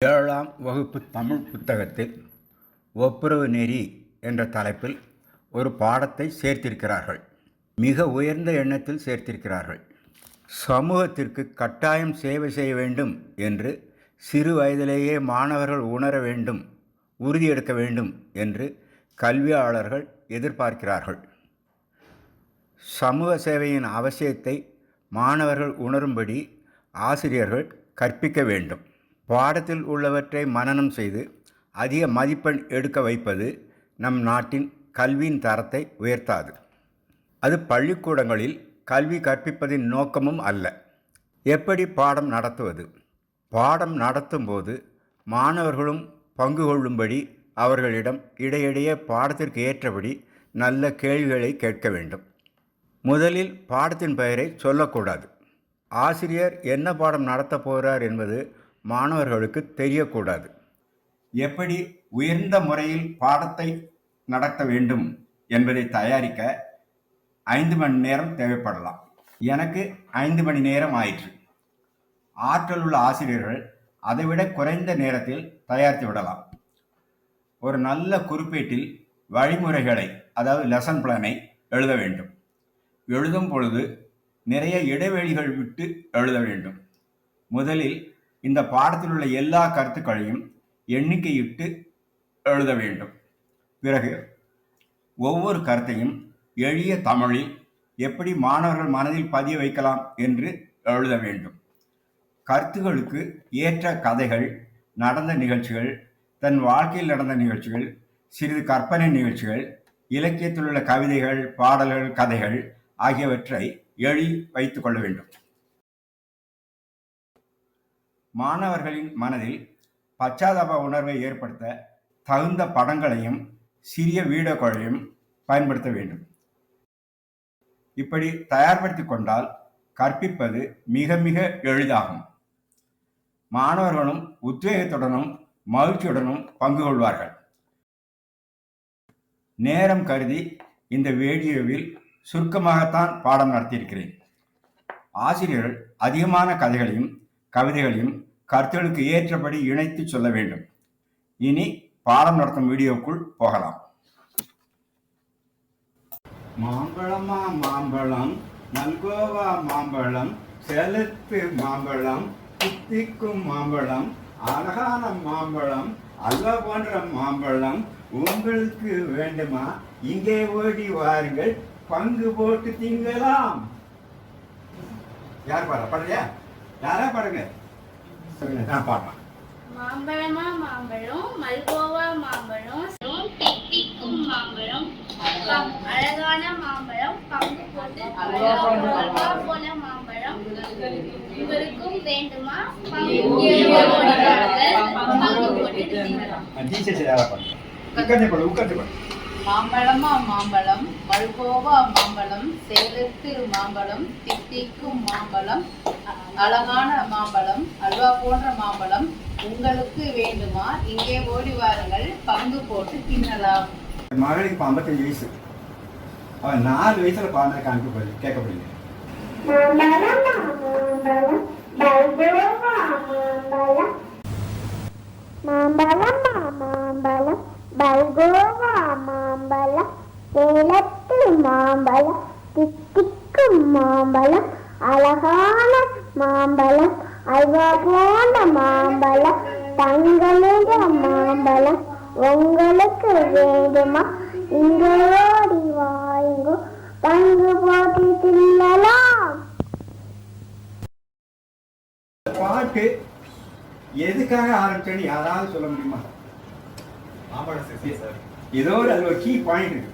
ஏழாம் வகுப்பு தமிழ் புத்தகத்தில் ஒப்புரவு நெறி என்ற தலைப்பில் ஒரு பாடத்தை சேர்த்திருக்கிறார்கள். மிக உயர்ந்த எண்ணத்தில் சேர்த்திருக்கிறார்கள். சமூகத்திற்கு கட்டாயம் சேவை செய்ய வேண்டும் என்று சிறு வயதிலேயே மாணவர்கள் உணர வேண்டும், உறுதியெடுக்க வேண்டும் என்று கல்வியாளர்கள் எதிர்பார்க்கிறார்கள். சமூக சேவையின் அவசியத்தை மாணவர்கள் உணரும்படி ஆசிரியர்கள் கற்பிக்க வேண்டும். பாடத்தில் உள்ளவற்றை மனனம் செய்து அதிக மதிப்பெண் எடுக்க வைப்பது நம் நாட்டின் கல்வியின் தரத்தை உயர்த்தாது. அது பள்ளிக்கூடங்களில் கல்வி கற்பிப்பதின் நோக்கமும் அல்ல. எப்படி பாடம் நடத்துவது? பாடம் நடத்தும்போது மாணவர்களும் பங்கு கொள்ளும்படி அவர்களிடம் இடையிடையே பாடத்திற்கு ஏற்றபடி நல்ல கேள்விகளை கேட்க வேண்டும். முதலில் பாடத்தின் பெயரை சொல்லக்கூடாது. ஆசிரியர் என்ன பாடம் நடத்தப் போகிறார் என்பது மாணவர்களுக்கு தெரியக்கூடாது. எப்படி உயர்ந்த முறையில் பாடத்தை நடத்த வேண்டும் என்பதை தயாரிக்க 5 மணி நேரம் தேவைப்படலாம். எனக்கு 5 மணி நேரம் ஆயிற்று. ஆற்றல் உள்ள ஆசிரியர்கள் அதைவிட குறைந்த நேரத்தில் தயாரித்து விடலாம். ஒரு நல்ல குறிப்பேட்டில் வழிமுறைகளை, அதாவது லெசன் பிளானை எழுத வேண்டும். எழுதும் பொழுது நிறைய இடைவெளிகள் விட்டு எழுத வேண்டும். முதலில் இந்த பாடத்தில் உள்ள எல்லா கருத்துக்களையும் எண்ணிக்கையிட்டு எழுத வேண்டும். பிறகு ஒவ்வொரு கருத்தையும் எளிய தமிழில் எப்படி மாணவர்கள் மனதில் பதிய வைக்கலாம் என்று எழுத வேண்டும். கருத்துகளுக்கு ஏற்ற கதைகள், நடந்த நிகழ்ச்சிகள், தன் வாழ்க்கையில் நடந்த நிகழ்ச்சிகள், சிறிது கற்பனை நிகழ்ச்சிகள், இலக்கியத்தில் உள்ள கவிதைகள், பாடல்கள், கதைகள் ஆகியவற்றை எழுதி வைத்துக் கொள்ள வேண்டும். மாணவர்களின் மனதில் பச்சாதாப உணர்வை ஏற்படுத்த தகுந்த படங்களையும் சிறிய வீடியோக்களையும் பயன்படுத்த வேண்டும். இப்படி தயார்படுத்தி கொண்டால் கற்பிப்பது மிக மிக எளிதாகும். மாணவர்களும் உத்வேகத்துடனும் மகிழ்ச்சியுடனும் பங்கு கொள்வார்கள். நேரம் கருதி இந்த வீடியோவில் சுருக்கமாகத்தான் பாடம் நடத்தியிருக்கிறேன். ஆசிரியர்கள் அதிகமான கதைகளையும் கவிதைகளையும் கருத்துகளுக்கு ஏற்றபடி இணைத்து சொல்ல வேண்டும். இனி பாடம் நடத்தும் வீடியோக்குள் போகலாம். மாம்பழமா மாம்பழம், நல்கோவா மாம்பழம், சேலத்து மாம்பழம், தித்திக்கும் மாம்பழம், அழகான மாம்பழம், அல்வா போன்ற மாம்பழம் உங்களுக்கு வேண்டுமா? இங்கே ஓடி வாருங்கள், பங்கு போட்டு திங்கலாம். யார் பாடுறா? பாடுறியா? யாரா பாடுங்க? நான் பாடுறேன். மாம்பழமா மாம்பழம், மல்கோவா மாம்பழம், தித்திக்கும் மாம்பழம், அழகான மாம்பழம், பங்கு போட்டு அல்வா போல மாம்பழம் உங்களுக்கும் வேண்டுமா? பங்கு போட்டு திங்கலாம். மாம்பழமா மாம்பழம், மல்கோவா மாம்பழம், சேலத்து மாம்பழம், தித்திக்கும் மாம்பழம், அழகான மாம்பழம், அல்வா போன்ற மாம்பழம் உங்களுக்கு வேண்டுமா? இங்கே ஓடி வாருங்கள், பங்கு போட்டு தின்னலாம். மகளுக்கு 55 வயசு. அவன் 4 வயசுல பாடின காமிக்க கேட்கப்படுங்க. மாம்பழம், பல்கோவா மாம்பழம், சேலத்து மாம்பழம், தித்திக்கும் மாம்பழம், அழகான மாம்பழம், அல்வா போன்ற மாம்பழம், தங்களுடைய மாம்பழம் உங்களுக்கு வேண்டுமா? இங்கே ஓடி வாங்கோ, பங்கு போட்டு தின்னலாம். பாட்டு எதுக்காக ஆரம்பிச்சேன்னு யாராவது சொல்ல முடியுமா? ஏதோ அது ஒரு கீ பாயிண்ட் இருக்கு.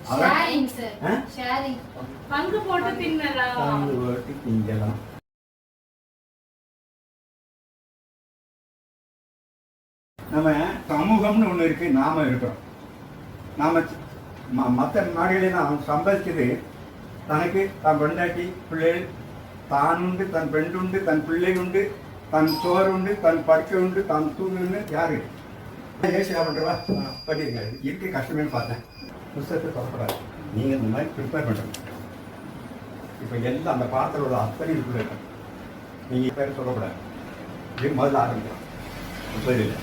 பங்கு போட்டு தின்னலாம். நம்ம சமூகம்னு ஒண்ணு இருக்கு, நாம இருக்கிறோம். நாம மற்ற நாடுகளெல்லாம் சம்பாதிச்சது தனக்கு தன் பெண்டாட்டி பிள்ளைகள், தான் உண்டு, தன் பெண் உண்டு, தன் பிள்ளை உண்டு, தன் சோறு உண்டு, தன் படுக்கை உண்டு, தன் தூங்குன்னு யாரு ஏசியா பண்ணுறவா பண்ணிருங்க. இயற்கை கஷ்டமே பார்த்தேன். புத்தகத்தை சொல்லக்கூடாது. நீங்கள் இந்த மாதிரி ப்ரிப்பேர் பண்ணுறீங்க. இப்போ எல்லாம் அந்த பாத்திரோட அத்தனை இருக்குள்ள இருக்கும். நீங்கள் பேர் சொல்லக்கூடாது. இது முதல்ல ஆரம்பிக்கலாம். புரியல.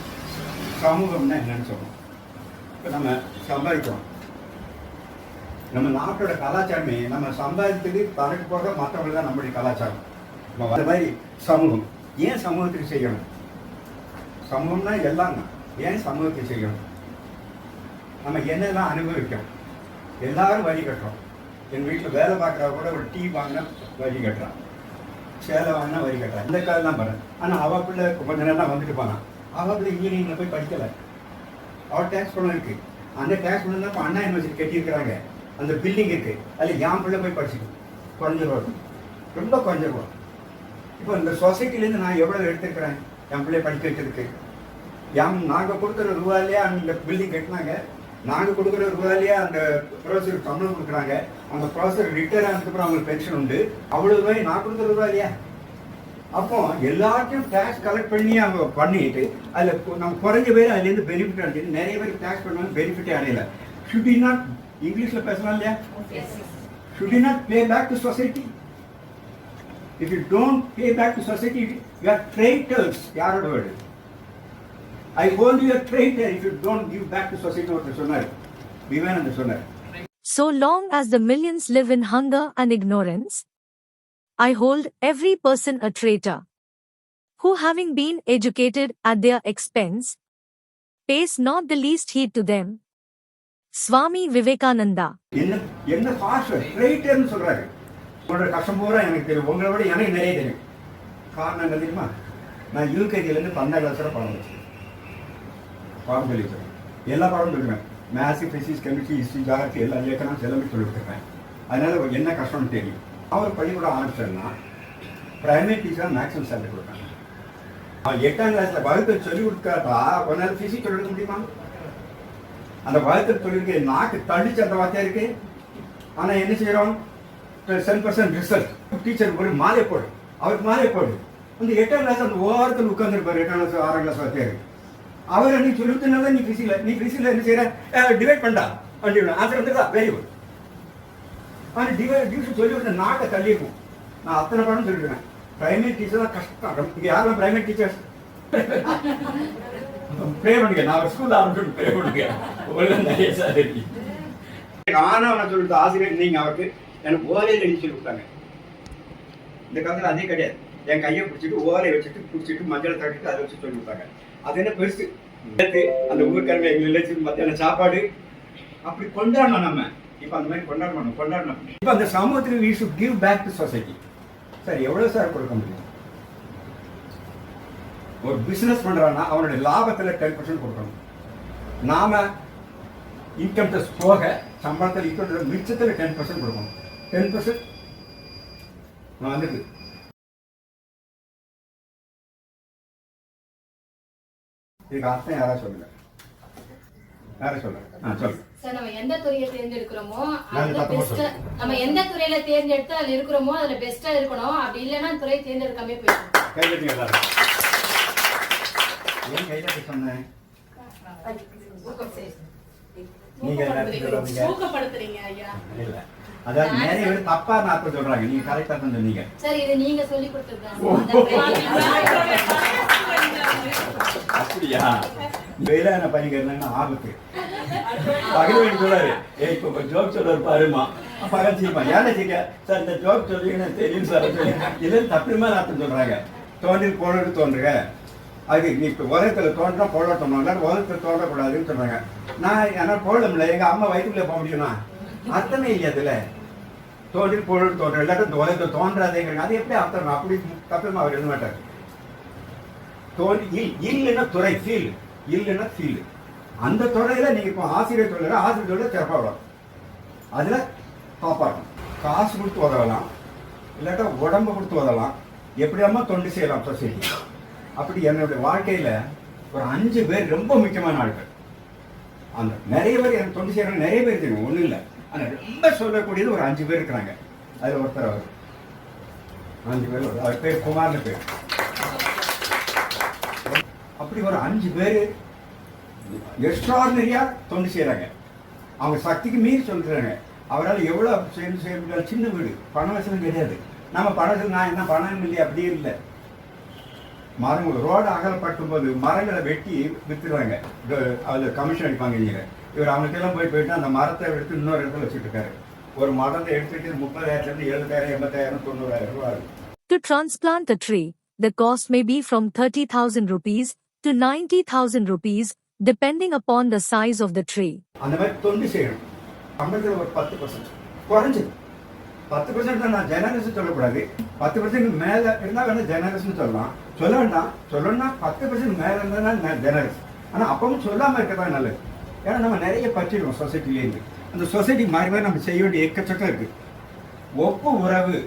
சமூகம்னா என்னன்னு சொல்றோம். இப்போ நம்ம சம்பாதிக்கிறோம். நம்ம நாட்டோட கலாச்சாரமே நம்ம சம்பாதித்தது தனக்கு போக மற்றவங்க தான் நம்மளுடைய கலாச்சாரம். அந்த மாதிரி சமூகம். ஏன் சமூகத்துக்கு செய்யணும்? சமூகம்னா எல்லாம் தான். ஏன் சமூகத்துக்கு செய்யணும்? நம்ம என்னெல்லாம் அனுபவிக்கிறோம்? எல்லாரும் வரி கட்டுறோம். எங்கள் வீட்டில் வேலை பார்க்குறவங்க கூட ஒரு டீ வாங்கினா வரி கட்டுறான், சேலை வாங்கினா வரி கட்டுறான். இந்த காலெலாம் பண்ணுறேன். ஆனால் அவள் பிள்ளை கொஞ்ச நேரம் தான் வந்துட்டு போனான். அவள் பிள்ளை இன்ஜினியரிங்கில் போய் படிக்கலை. அவள் டேக்ஸ் பணம் இருக்குது. அந்த டேக்ஸ் பணம் தான் இப்போ அண்ணா யூனிவர்சிட்டி கட்டியிருக்கிறாங்க. அந்த பில்டிங் இருக்குது. அதில் என் பிள்ளை போய் படிச்சுக்கணும். குறைஞ்சிருவோம், ரொம்ப குறைஞ்சிருவோம். இப்போ இந்த சொசைட்டிலேருந்து நான் எவ்வளோ எடுத்துருக்கிறேன் என் பிள்ளைய படிக்க வைக்கிறதுக்கு. நாங்கள் கொடுக்குற ரூபாயிலேயே அந்த பில்டிங் கட்டினாங்க. நாங்கள் கொடுக்குற ரூபாயிலேயே அந்த ப்ரொஃபஸருக்கு சம்பளம் கொடுக்குறாங்க. அந்த ப்ரொஃபஸர் ரிட்டையர் ஆனதுக்கப்புறம் அவங்களுக்கு பென்ஷன் உண்டு. அவ்வளோ ரூபாய் நான் கொடுக்குற ரூபா இல்லையா? அப்போ எல்லாத்தையும் டேக்ஸ் கலெக்ட் பண்ணி அவங்க பண்ணிட்டு அதில் நம்ம குறைஞ்ச பேர் அதுலேருந்து பெனிஃபிட் அடைஞ்சிட்டு நிறைய பேர் டேக்ஸ் பண்ணுவாங்க, பெனிஃபிட்டே அடையலை. ஷுட் யூ நாட், இங்கிலீஷில் பேசலாம் இல்லையா, should you not pay back to society? If you don't pay back to society you are traitors. யாரோட word? I hold you a traitor if you don't give back to society what சொன்னார் விவேகானந்தர் சொன்னார். So long as the millions live in hunger and ignorance, I hold every person a traitor, who having been educated at their expense, pays not the least heed to them. Swami Vivekananda. என்ன harsh ட்ரைட்டர்னு சொல்றாரு. உங்களோட கஷ்டம் பூரா எனக்கு தெரியும், உங்களை விட எனக்கு நிறைய தெரியும். காரணம் தெரியுமா? நான் யூகேஜிலேருந்து 12 கிளாஸ் வரை படம் வச்சேன். பாடம் சொல்லியிருக்கேன். எல்லா பாடமும் சொல்லுவேன். Maths, physics, chemistry, history, geography எல்லா எக்கனாமிக்ஸ் எல்லாமே சொல்லியிருக்கேன். அதனால் என்ன கஷ்டம்னு தெரியும். அவர் பள்ளிக்கூடம் ஆரம்பிச்சேன்னா பிரைமரி டீச்சராக மேக்ஸிமம் சேலரி கொடுத்தாங்க. அவன் 8ஆம் கிளாஸில் வகுத்து சொல்லிக் கொடுக்காட்டா ஒரு நேரம் ஃபிசிக்ஸ் சொல்லிக்க முடியுமா? அந்த வகுத்து சொல்லியிருக்க நாக்கு தள்ளிச்சு அந்த வார்த்தையாக இருக்கு. ஆனால் என்ன செய்கிறோம்? 10% ரிசல்ட். டீச்சருக்கு ஒரு மாலை போடு, அவருக்கு மாலை போடு. அந்த 8ஆம் கிளாஸ் அந்த ஓரத்தில் உட்காந்துருப்பார். 8ஆம் கிளாஸ் 6ஆம் கிளாஸ் வார்த்தையாக இருக்கு. அவர் நீ சொல்லிட்டுனா நீ ஃபிசிக்ஸில் என்ன செய்கிற? டிவைட் பண்ணா அப்படின்னு ஆன்சர் வந்துருக்கா? Very good. ஆனால் டியூஷன் சொல்லி விட்டு நாட்டை தள்ளிருக்கும். நான் அத்தனை படம் சொல்லிடுவேன். பிரைமரி டீச்சர் தான் கஷ்டம். இங்கே யாரும் பிரைமரி டீச்சர்ஸ் ப்ரே பண்ணுங்க. நான் ஒரு ஸ்கூல் ஆரம்பிச்சு ப்ரே பண்ணுங்க. உங்களுக்கு நிறைய சார் இருக்கு. ஆனால் நான் சொல்லிட்டு ஆசிரியர் நீங்கள் அவருக்கு எனக்கு ஓலையில் எழுதி சொல்லி கொடுத்தாங்க. இந்த காலத்தில் அதே கிடையாது. என் கையை பிடிச்சிட்டு ஓலையை வச்சுட்டு பிடிச்சிட்டு மஞ்சள் தட்டிட்டு அதை வச்சு சொல்லி கொடுத்தாங்க. அது என்ன பெருசு? அந்த ஊருக்காரங்க எங்களுக்கு மத்தியான சாப்பாடு அப்படி கொண்டாடணும். நம்ம இப்போ அந்த மாதிரி கொண்டாடணும். இப்போ அந்த சமூகத்துக்கு we should give back to society. Sir எவ்வளோ சார் கொடுக்க முடியும்? ஒரு பிஸ்னஸ் பண்ணுறான்னா அவனுடைய லாபத்தில் 10% கொடுக்கணும். நாம இன்கம் டேக்ஸ் போக சம்பளத்தில் இன்கம் மிச்சத்தில் 10% கொடுக்கணும். 10% வந்துருக்கு. இதுக்கு அர்த்தம் யாராவது சொல்லுங்க. சொல்லுங்க. சார், நம்ம எந்த துறையை தேர்ந்தெடுக்கிறோமோ நம்ம எந்த துறையில தேர்ந்தெடுத்து அதுல இருக்கிறோமோ அதுல பெஸ்டா இருக்கணும். அப்படி இல்லைன்னா துறையை தேர்ந்தெடுக்காமே போயிடும். கைதட்டுங்க எல்லாரும். ஏன் கைதட்ட சொன்னேன்? நீங்க ஊக்கப்படுத்துறீங்க ஐயா. இல்ல, அதாவது நிறைய பேர் தப்பா நான் சொல்றாங்க. நீங்க கரெக்டா தான் சொன்னீங்க. சார், இது நீங்க சொல்லி கொடுத்ததுதான். அப்படியா? வேளாண் பணிக்கிறதுனா ஆபத்து. பகல் சொல்றாரு, இப்போ ஜோக் சொல்றாரு பாருமா, பகல் செய்யுமா ஏன்னா செய்ய சார் இந்த ஜோக் சொல்றீங்கன்னு தெரியும் சார். இதுல தப்புமா அர்த்தம் சொல்றாங்க. தோன்றில் போனது தோன்றுங்க. அது நீ இப்போ உலகத்தில் தோன்றா போட தோணுங்க, உலகத்தில் தோன்றக்கூடாதுன்னு சொல்றாங்க. நான் என்னால் போட முடியல. எங்க அம்மா வயிற்றுக்குள்ளே போக முடியுமா? அர்த்தமே இல்லையா அதுல? தோன்றில் போனது தோன்ற இல்லாட்டும் இந்த உலகத்தில் தோன்றாதேங்கிறாங்க. அது எப்படி அர்த்தம்? அப்படி தப்புமா அவர் எழுத மாட்டார். இல்லைன்னா துறை ஃபீல்டு, இல்லைன்னா ஃபீல்டு. அந்த துறையில நீங்க இப்போ ஆசிரியர் தொழில சிறப்பாக விடும். அதுல காப்பாற்றணும். காசு கொடுத்து உதவலாம், இல்லாட்டா உடம்பு கொடுத்து உதவலாம். எப்படியாம தொண்டு செய்யலாம் சொசைட்டி. அப்படி என்னுடைய வாழ்க்கையில ஒரு 5 பேர் ரொம்ப முக்கியமான ஆட்கள். அந்த நிறைய பேர் எனக்கு தொண்டு செய்யறாங்க. நிறைய பேர் தெரியும், ஒன்றும் இல்லை. ஆனால் ரொம்ப சொல்லக்கூடியது ஒரு 5 பேர் இருக்கிறாங்க. அதில் ஒருத்தர் அவர் 5 பேர். அவர் பேர் குமார்னு பேர். அப்படி ஒரு 5 பேர் எக்ஸ்ட்ராடினரியா தொண்டு செய்யறாங்க. அவங்க சக்திக்கு மீறி சொல்றாங்க. அவரால் எவ்வளோ செய்ய முடியாது. சின்ன வீடு, பண வசதி கிடையாது. நம்ம பணத்தில் நான் என்ன பணம் இல்லையா? அப்படியே இல்லை. மரங்கள் ரோடு அகலப்பட்டும் போது மரங்களை வெட்டி விற்றுறாங்க, அதில் கமிஷன் அடிப்பாங்க. நீங்கள் இவர் அவங்களுக்கெல்லாம் போயிட்டு அந்த மரத்தை எடுத்து இன்னொரு இடத்துல வச்சுட்டு இருக்காரு. ஒரு மரத்தை எடுத்துட்டு 30,000 70,000 80,000 90,000 ரூபாய் ஆகுது. To transplant a tree, the cost may be from 30,000 rupees to 90,000 rupees, depending upon the size of the tree. அந்த மாதிரி தொண்டு செய்யணும். சம்பளத்தில் ஒரு 10% குறைஞ்சது. 10% தான். நான் ஜெனரஸ் சொல்லக்கூடாது. 10% மேலே இருந்தால் வேணால் ஜெனரஸ்ன்னு சொல்லலாம். சொல்ல வேண்டாம். சொல்லணும்னா 10% மேலே இருந்தால் நான் ஜெனரஸ். ஆனால் அப்பவும் சொல்லாமல் இருக்கதான் நல்லது. ஏன்னா நம்ம நிறைய பற்றிடுவோம் சொசைட்டிலேருந்து. அந்த சொசைட்டி மாதிரி நம்ம செய்ய வேண்டிய எக்கச்சக்கம் இருக்குது. ஒப்பு உறவு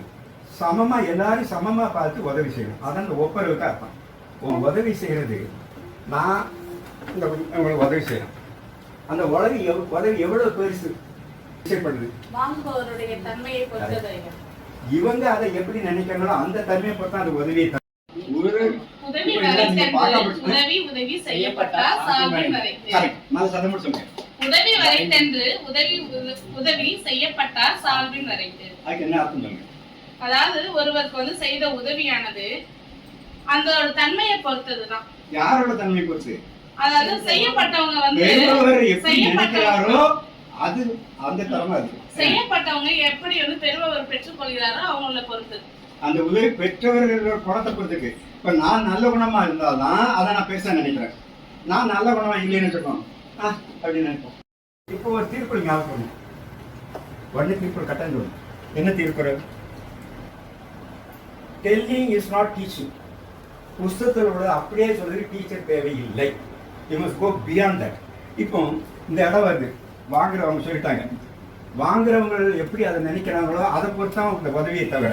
சமமாக எல்லாரும் சமமாக பார்த்து உதவி செய்யணும். அதான் இந்த ஒப்புரவுக்கு அர்த்தம். உதவி செய்கிறது நான் இந்த உங்களுக்கு உதவி செய்யணும். அந்த உதவி எவ்வளோ பெருசு செய்யப்படுது. வாங்குபவருடைய தன்மையை பொறுத்தது ஐயா. இவங்க அதை எப்படி நினைக்கிறாங்களோ அந்த தன்மையை பொறுத்து அந்த உதவியை உதவி செய்யப்பட்டால் சால்வை மறைத்து. உதவி வரைத்தென்று உதவி செய்யப்பட்டால் சால்வின் வரைத்து. அதுக்கு என்ன அர்த்தம் சொல்லுங்க? அதாவது ஒருவருக்கு செய்த உதவியானது அந்த தன்மையை பொறுத்ததுதான். யாரோட தன்மையை பொறுத்து? அதாவது செய்யப்பட்டவங்க அது அந்த தரமா இருக்கு. செய்யப்பட்டவங்க எப்படி பெறுபவர் பெற்றுக்கொள்கிறாரோ அவங்கள பொறுத்து. அந்த உதவி பெற்றவர்களோட குணத்தை பொறுத்துக்கு. இப்ப நான் நல்ல குணமா இருந்தால்தான் அதை நான் பேச நினைக்கிறேன். நான் நல்ல குணமா இல்லைன்னு சொல்லணும் அப்படின்னு நினைப்போம். இப்போ ஒரு தீர்ப்பு ஞாபகம் உடனே தீர்ப்பு கட்டாயம் சொல்லணும். என்ன தீர்ப்பு? Telling is not teaching. புஸ்தகத்தோட அப்படியே சொல்றது டீச்சர் தேவையில்லை. You must go beyond that. இப்போ இந்த இடம் வருது, வாங்குறவங்க சொல்லிட்டாங்க. வாங்குறவங்க எப்படி அதை நினைக்கிறாங்களோ அதை பொறுத்து தான் இந்த உதவியை தவிர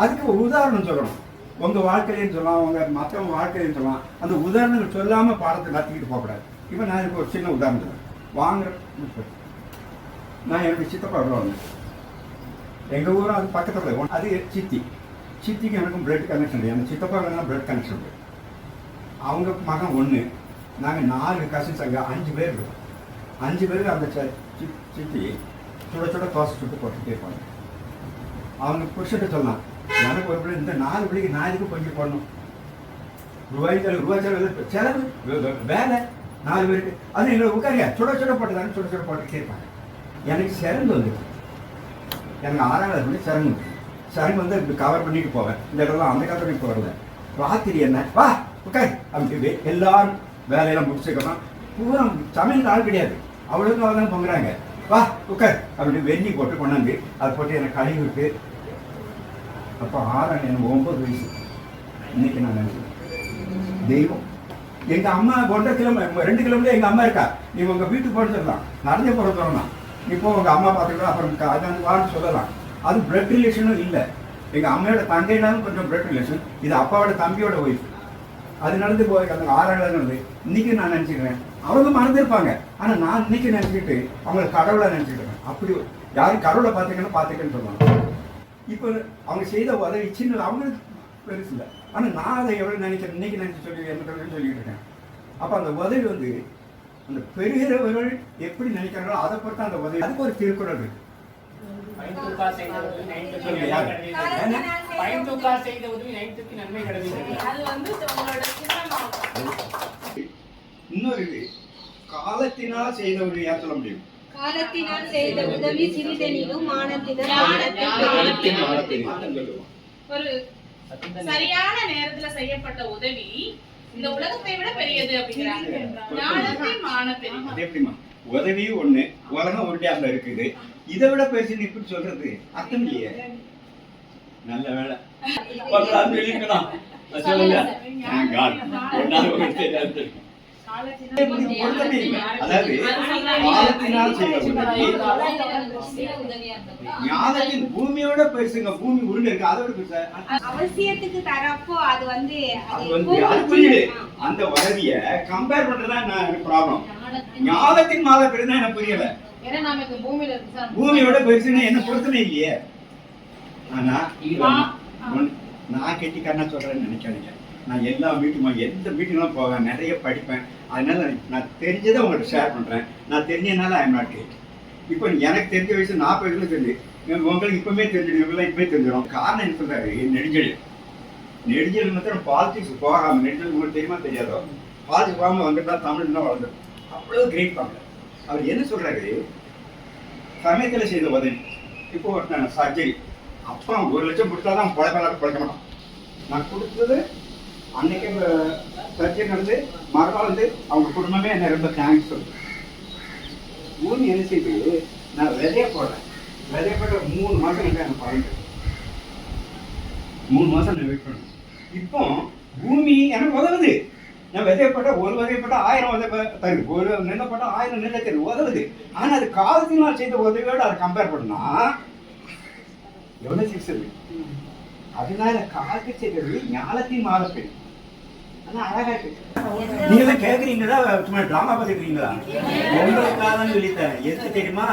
அதுக்கு ஒரு உதாரணம் சொல்லணும். உங்கள் வாழ்க்கையிலையும் சொல்லலாம், உங்கள் மற்றவங்க வாழ்க்கையிலையும் சொல்லலாம். அந்த உதாரணங்கள் சொல்லாமல் பாடத்தை நடத்திக்கிட்டு போகக்கூடாது. இப்போ நான் இதுக்கு ஒரு சின்ன உதாரணம் சொல்லுவேன். நான் எனக்கு சித்தப்பா வருவாங்க. எங்கள் ஊரும் அது பக்கத்தில், அது சித்திக்கு எனக்கும் பிளட் கனெக்ஷன் இல்லை. எனக்கு சித்தப்பா வேணா பிளட் கனெக்ஷன் இல்லை. அவங்க மகன் ஒன்று, நாங்கள் 4 கசின்ஸ், அங்கே 5 பேர் இருக்கோம். 5 பேருக்கு அந்த சித்தி சுட சுட தோசை சுட்டு போட்டுகிட்டே இருப்பாங்க. அவங்க புருஷன்ட்ட சொல்லலாம், எனக்கு ஒரு பிள்ளை, இந்த 4 பிள்ளைக்கு நான் இதுக்கு கொஞ்சம் போடணும். ரூபாய் செலவு வேலை 4 பேருக்கு. அது எங்களை உட்காரியா சுட சுட போட்டுதானே சுட சுட போட்டுக்கிட்டே இருப்பாங்க. எனக்கு சிறந்து வந்துருக்கு. எனக்கு 6ஆம் கிளாஸ் சிறங்கு இப்படி கவர் பண்ணிட்டு போவேன். இந்த இடத்துல அந்த கவர் பண்ணிட்டு போகிறத ராத்திரி என்ன வா உட்கார் அப்படி எல்லாரும் வேலையெல்லாம் முடிச்சுக்கலாம். பூரா சமையல் ஆள் கிடையாது, அவ்வளோக்கு தான் பொங்குறாங்க. வா உட்கார் அப்படி வெந்நி போட்டு கொண்டாந்து அதை போட்டு எனக்கு கழுவி விட்டு. அப்போ 6 எனக்கு 9 வயசு. இன்னைக்கு நான் நினைக்கிறேன் தெய்வம். எங்கள் அம்மா 1.5 கிலோமீட்டர் 2 கிலோமீட்டர் எங்கள் அம்மா இருக்கா. நீ உங்கள் வீட்டுக்கு போட சொல்லலாம், நடந்தே போட சொல்லலாம். இப்போ உங்கள் அம்மா பார்த்துக்கலாம், அப்புறம் அதான் வான்னு சொல்லலாம். அது பிளட் ரிலேஷனும் இல்லை. எங்கள் அம்மையோட தங்கைனாலும் கொஞ்சம் பிளட் ரிலேஷன். இது அப்பாவோட தம்பியோட ஒய்ஃப். அது நடந்து போய் அந்த 6ஆம் கிளாஸ் நடந்து இன்னைக்கு நான் நினச்சிக்கிறேன். அவங்க மறந்துருப்பாங்க, ஆனால் நான் இன்னைக்கு நினச்சிக்கிட்டு அவங்களை கடவுளை நினச்சிக்கிறேன். அப்படி யாரும் கடவுளை பார்த்துக்கன்னு சொல்லுவாங்க. இப்போ அவங்க செய்த உதவி சின்ன அவங்களுக்கு பெருசு இல்லை, ஆனால் நான் அதை எவ்வளோ நினைக்கிறேன் இன்னைக்கு நினச்சி சொல்லி என்ன சொல்லிக்கிட்டு இருக்கேன். அப்போ அந்த உதவி அந்த பெறுகிறவர்கள் எப்படி நினைக்கிறாங்களோ அதை பொறுத்து அந்த உதவி. அதுக்கு ஒரு திருக்குறள் இருக்கு. இன்னொரு காலத்தினால் செய்த உதவி யார் சொல்ல முடியும்? காலத்தினால் செய்த உதவி சிறிதெனினும் ஒரு சரியான நேரத்துல செய்யப்பட்ட உதவி இந்த உலகத்தை விட பெரியது அப்படிங்கிறாங்க. ஞானத்தின் மானப்பெரியது. உதவி ஒண்ணு, உலகம் உருட்டியாப்புல இருக்குது. இதை விட பேசுன்னு இப்படி சொல்றது அர்த்தம் இல்லையே. நல்ல வேலை சொல்லுங்க. அதாவது காலத்தினால் செய்த ஞானத்தின் பூமியோட பெருசுங்க. பூமி உருண்டு இருக்கு, அதோட பெருசா அவசியத்துக்கு தரப்போ அது அந்த உதவிய கம்பேர் பண்றதுதான் ப்ராப்ளம். ஞானத்தின் மாத பெருதான் எனக்கு புரியல. பூமியோட பெருசுன்னு என்ன பொறுத்தனே இல்லையே. ஆனா நான் கெட்டிக்காரனா சொல்றேன்னு நினைக்காதீங்க. நான் எல்லா மீட்டிங்கும் எந்த மீட்டிங்லாம் போவேன், நிறைய படிப்பேன். அதனால நான் தெரிஞ்சதை உங்கள்கிட்ட ஷேர் பண்றேன். நான் தெரிஞ்சதுனால ஐ எம் நாட் கேட். இப்போ எனக்கு தெரிஞ்ச வயசு 40 வயசுல தெரிஞ்சு உங்களுக்கு இப்பவுமே தெரிஞ்சிடும், இவங்கெல்லாம் இப்பவே தெரிஞ்சிடும். காரணம் என்ன சொல்றாரு, நெடுஞ்செழியன் நெடுஞ்சல் மாத்திரம் பாலிடிக்ஸ் போகாமல், நெடுஞ்சல் உங்களுக்கு தெரியுமா தெரியாதோ, பாலிடிக்ஸ் போகாமல் வந்துட்டா தமிழ் தான் வளர்ந்துடும். அவ்வளோ கிரேட் பண்ணல. அவர் என்ன சொல்றாரு, சமயத்தில் செய்த உதவி. இப்போ ஒருத்தன் சர்ஜரி, அப்பா 1 லட்சம் கொடுத்தா தான் பிழைக்க மாட்டான். நான் கொடுத்தது அன்னைக்கு சர்ஜரி நடந்து மறுநாள் வந்து அவங்க குடும்பமே என்ன ரொம்ப தேங்க்ஸ் சொல்லுது. பூமி என்ன செய்யுது, நான் விதைய போடுறேன், விதைய போட்ட 3 மாதம் எனக்கு பறந்து 3 மாதம் நான் வெயிட் பண்ணேன். இப்போ பூமி எனக்கு உதவுது. நான் விதையப்பட்ட ஒரு விதையப்பட்ட 1000 விதை தருது, ஒரு நெல்லப்பட்ட 1000 நெல்லை தருது, உதவுது. ஆனால் அது காலத்தினால் செய்த உதவியோடு அதை கம்பேர் பண்ணா எவ்வளோ சிக்ஸ். அதனால காலத்தை செய்தது ஞானத்தின் மாதப்பெண். ஆனால் அழகா இருக்கு. நீங்க கேட்குறீங்களா, சும்மா டிராமா பார்த்துக்கிறீங்களா? உங்களுக்காக தான் சொல்லித்தரேன். எதுக்கு தெரியுமா,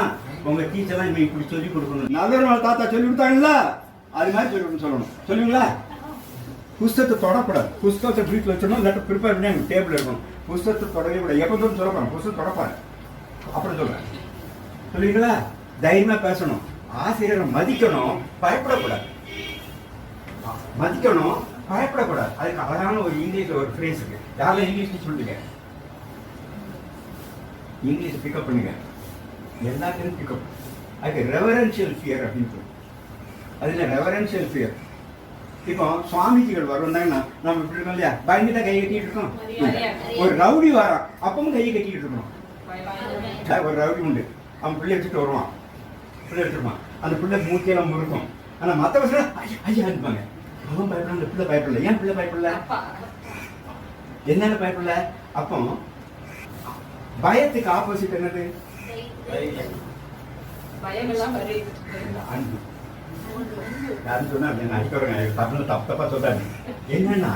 உங்க டீச்சர் தான் இப்படி சொல்லி கொடுக்கணும். நல்ல நாள் தாத்தா சொல்லி கொடுத்தாங்களா, அது மாதிரி சொல்லி சொல்லணும். சொல்லுங்களா? புஸ்தகத்தை தொடக்கூடாது. புஸ்தகத்தை வீட்டில் வச்சோம்னா இல்லாட்ட ப்ரிப்பேர் பண்ணி அங்கே டேபிள் இருக்கணும். புஸ்தகத்தை தொடவே கூடாது. எப்போ தோணும் சொல்லப்போம், புஸ்தகம் தொடப்பாரு அப்புறம் சொல்றேன். சொல்லுவீங்களா? தைரியமாக பேசணும். ஆசிரியரை மதிக்கணும், பயப்படக்கூடாது. மதிக்கணும், பயப்படக்கூடாது. அதுக்கு அழகான ஒரு இங்கிலீஷ்ல ஒரு ஃப்ரேஸ் இருக்கு. யாரும் இங்கிலீஷ் சொல்லுங்க, இங்கிலீஷ் பிக்கப் பண்ணுங்க. எல்லாத்தையும் பிக்கப். அதுக்கு ரெவரன்ஷியல் ஃபியர் அப்படின்னு சொல்லு. அதுல ரெவரன்ஷியல் ஃபியர். இப்போ சுவாமிஜிகள் வருவாங்கன்னா நம்ம இப்படி இருக்கோம் இல்லையா, பயந்துட்டா கை கட்டிட்டு இருக்கோம். ஒரு ரவுடி வரான், அப்பவும் கையை கட்டிட்டு இருக்கணும். ஒரு ரவுடி உண்டு, அவன் பிள்ளை வச்சுட்டு வருவான், பிள்ளை வச்சிருப்பான். அந்த பிள்ளை மூக்கையெல்லாம் முறுக்கும். ஆனா மற்ற வருஷம் ஐயா இருப்பாங்க. அவன் பயப்பட, அந்த பிள்ளை பயப்படல. ஏன் பிள்ளை பயப்படல? என்னென்ன பயப்படல? அப்போ பயத்துக்கு ஆப்போசிட் என்னது? அன்பு. யாரும் சொன்னா தப்பா சொல்றாங்க. என்னன்னா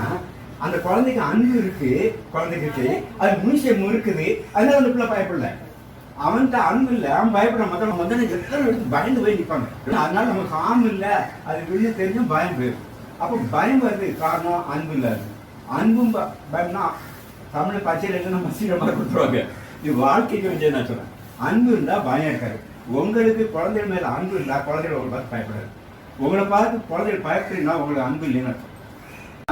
அந்த குழந்தைக்கு அன்பு இருக்கு, குழந்தைக்கு அது முனிஷம் இருக்குது. அதனால அந்த பிள்ளை பயப்படல. அவன்கிட்ட அன்பு இல்லை, அவன் பயப்பட மக்கள் வந்து எத்தனை எடுத்து பயந்து போய் நிற்பாங்க. அதனால நமக்கு ஆண் இல்லை, அது வெளியே தெரிஞ்சும் பயம் போயிடும். அப்போ பயம் வருது, காரணம் அன்பு இல்லாது. அன்பும் பயம்னா தமிழ் பச்சையில் இருந்து நம்ம சீரமாக கொடுத்துருவாங்க. இது வாழ்க்கைக்கு வந்து நான் சொல்றேன். அன்பு இருந்தா பயம் இருக்காது. உங்களுக்கு குழந்தைகள் மேல அன்பு இருந்தா குழந்தைகள் உங்களை பார்த்து பயப்படாது. உங்களை பார்த்து குழந்தைகள் பயப்படுறீங்கன்னா உங்களுக்கு அன்பு இல்லைன்னு அர்த்தம்.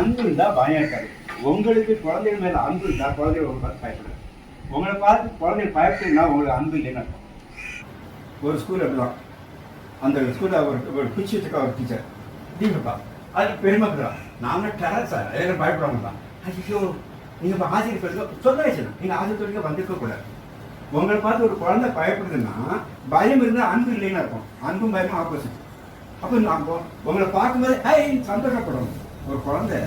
அன்பு இருந்தா பயம் இருக்காது. உங்களுக்கு குழந்தைகள் மேல அன்பு இருந்தா குழந்தைகள் உங்களை பார்த்து பயப்படாது. உங்களை பார்த்து குழந்தைகள் பயப்படுறீங்கன்னா உங்களுக்கு அன்பு இல்லைன்னு அர்த்தம். ஒரு ஸ்கூல் அப்படிதான். அந்த ஸ்கூல்ல ஒரு பிச்சு வச்சுக்கா ஒரு டீச்சர் தீபப்பா, அது பெருமைக்குறா. நாங்க டெரர் சார், எல்லாரும் பயப்படுவாங்க தான். ஐயோ நீங்க இப்போ ஆசிரியர் சொல்ல வச்சுக்கணும், நீங்க ஆசிரியர் தொழிலுக்கு வந்திருக்க கூடாது. உங்களை பார்த்து ஒரு குழந்தை பயப்படுதுன்னா பயம் இருந்தால் அன்பு இல்லைன்னு இருக்கும். அன்பும் பயமும் ஆப்போசிட். அப்போ நம்ம உங்களை பார்க்கும்போது சந்தோஷப்படணும். ஒரு குழந்தை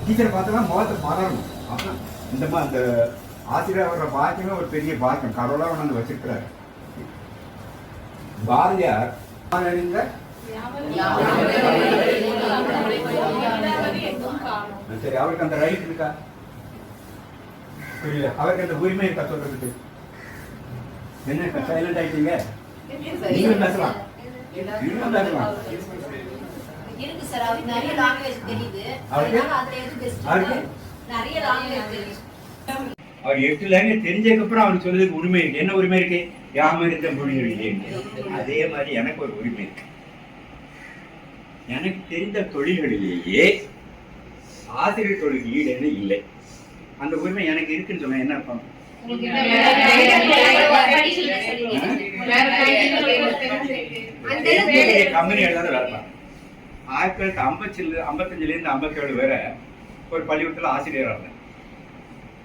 டீச்சரை பார்த்தோம்னா முகத்தை மாறணும். அப்போ இந்த மாதிரி அந்த ஆசிரியர் வர்ற பாக்கியமே ஒரு பெரிய பாக்கியம். கடவுளாக கொண்டாந்து வச்சிருக்கிறாரு. பாரதியார் சரி, அவருக்கு அந்த ரைட் இருக்கா? புரியல. அவருக்கு அந்த உரிமை இருக்கா சொல்றதுக்கு? என்ன சைலண்ட் ஆயிட்டீங்க? நீங்களும் பேசலாம், நீங்களும் பேசலாம். இருக்கு சார், அவருக்கு நிறைய லாங்குவேஜ் தெரியுது. அவருக்கு நிறைய லாங்குவேஜ் தெரியும். அவர் 8 லாங்குவேஜ் தெரிஞ்சதுக்கு அப்புறம் அவருக்கு சொல்றதுக்கு உரிமை இருக்கு. என்ன உரிமை இருக்கு? யாமறிந்த மொழிகளிலே. அதே மாதிரி எனக்கு ஒரு உரிமை இருக்கு. எனக்கு தெரிந்த தொழில்களிலேயே ஆசிரியர் தொழில் ஈடுன்னு இல்லை. அந்த உரிமை எனக்கு இருக்குன்னு சொன்னா என்ன அர்த்தம்? கம்பெனி எழுதாத வேலை. 1955 57 வரை ஒரு பள்ளிக்கூடத்தில் ஆசிரியராக இருந்தேன்.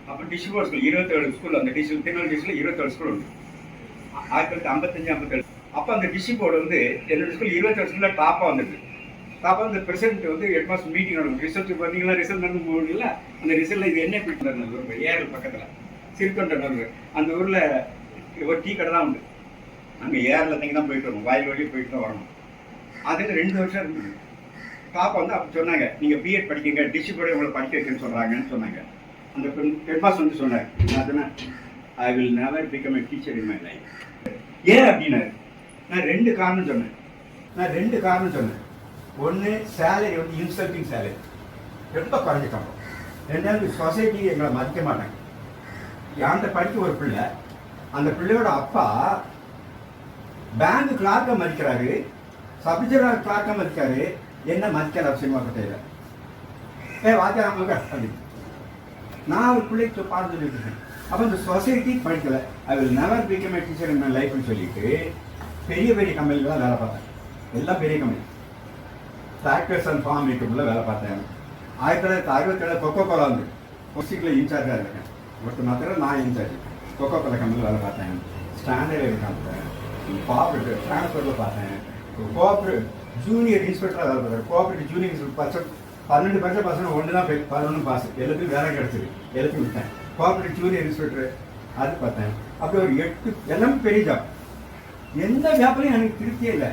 அப்போ டிஸ்ட்ரிக்ட் ஸ்கூல் 27 ஸ்கூல், அந்த டிஸ்ட்ரிக்ட் திருநெல்வேலி டிஸ்ட்ரிக்ட்ல 27 ஸ்கூல் உண்டு. 1955 57. அப்போ அந்த டிஸ்ட்ரிக்ட் போர்டு வந்து என்னோட ஸ்கூல் 27 ஸ்கூலில் டாப்பாக வந்துடுது. டாப்பாக அந்த பிரசிடென்ட் வந்து ஹெட் மாஸ்டர் மீட்டிங் நடக்கும். ரிசல்ட் பார்த்தீங்கன்னா ரிசல்ட் நடந்து போகல. அந்த ரிசல்ட்டில் இது என்ன போயிட்டு ஏரல் பக்கத்தில் சிறுத்தொண்டர், அந்த ஊரில் ஒரு டீ கடை தான் உண்டு. அங்கே ஏரில் தங்கி தான் போயிட்டு வரணும், வயல் வழியே போயிட்டு தான் வரணும். அதில் 2 வருஷம் இருந்தது. பாப்பா வந்து அப்போ சொன்னாங்க, நீங்கள் பிஎட் படிக்கங்க, டிஸ்ட்ரிக்ட் போர்டு உங்களை படிக்க வைக்கன்னு சொல்கிறாங்கன்னு சொன்னாங்க. அந்த ஹெட் மாஸ்டர் வந்து சொன்னார், நான் சொன்னேன், ஐ will never become a teacher in my life. ஏன் அப்படின்னாரு. நான் 2 காரணம் சொன்னேன். ஒன்று, சேலரி வந்து இன்சல்டிங் சேலரி, ரொம்ப குறைஞ்சிட்டோம். 2வது, சொசைட்டி எங்களை மதிக்க மாட்டாங்க. அந்த படிக்க ஒரு பிள்ளை, அந்த பிள்ளையோட அப்பா பேங்க் கிளார்க்கை மதிக்கிறாரு, சப்ஜெக்ட் கிளார்க்கை மதிக்காரு, என்ன மதிக்காத அவசியமாக தெரியல. வாத்தியார் அவங்க அப்படின்னு நான் ஒரு பிள்ளைக்கு பாடம் சொல்லிட்டு இருக்கேன். அப்போ இந்த சொசைட்டி படிக்கலை, I will never become a teacher in my லைஃப்னு சொல்லிட்டு பெரிய பெரிய கம்பெனியில் தான் வேலை பார்த்தேன். எல்லாம் பெரிய கம்பெனி, ஃபேக்டர்ஸ் அண்ட் ஃபார்ம் மேக்கப்பில் வேலை பார்த்தேன். 1967 கொக்கோ கோலா வந்து ஒசிக்கில் இன்சார்ஜாக இருக்கேன். ஒருத்தர் மாத்திரம் நான் இன்சார்ஜ். கொக்கோ கோலா கம்பெனியில் வேலை பார்த்தேன். ஸ்டாண்டர்ட் பார்த்தேன், கோஆப்ரேட்டிவ் டிரான்ஸ்போர்ட்டில் பார்த்தேன், கோஆப்ரேட் ஜூனியர் இன்ஸ்பெக்டராக வேலை பார்த்தேன். கோஆப்ரேட்டிவ் ஜூனியர் இன்ஸ்பெக்டர் 12 பசங்க ஒன்று தான் 11 பாஸ், எல்லாத்தையும் வேலை கிடச்சிது, எல்லாத்தையும் விட்டேன். கோஆப்ரேட்டிவ் ஜூனியர் இன்ஸ்பெக்டர் அது பார்த்தேன். அப்படி ஒரு 8 எல்லாமே பெரிய ஜாப். எந்த ஜாப்லையும் எனக்கு திருப்தியே இல்லை.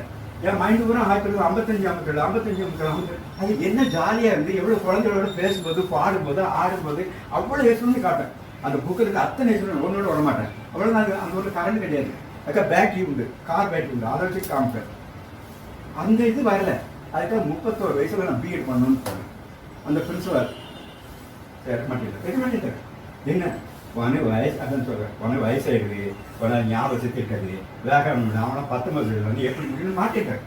என் மைண்டு பூரா 55 அது என்ன ஜாலியாக இருந்து எவ்வளோ குழந்தைகளோட பேசும்போது பாடும்போது ஆடும்போது அவ்வளோ எக்ஸ்பீரியன்ஸ் காட்டேன். அந்த புக்கு இருக்க அத்தனை எக்ஸ்பீரியன்ஸ் ஒன்றோட விட மாட்டேன். அவ்வளோ நான் அந்த ஒரு கரண்ட் கிடையாது, அக்கா பேட்டரி உண்டு, கார் பேட்டரி உண்டு, அதை வச்சு காமிப்பேன். அந்த இது வரல. அதுக்காக 31 வயசுல நான் பிஎட் பண்ணணும்னு போனேன். அந்த பிரின்சிபல் மாட்டேன் என்ன உனக்கு வயசு அதான் சொல்கிறேன், உனக்கு வயசாகிடுது, உனக்கு ஞாபகம் இருக்காது, வேகணும் அவனை 19 வந்து எப்படி முடியும்னு மாட்டிட்டேன்.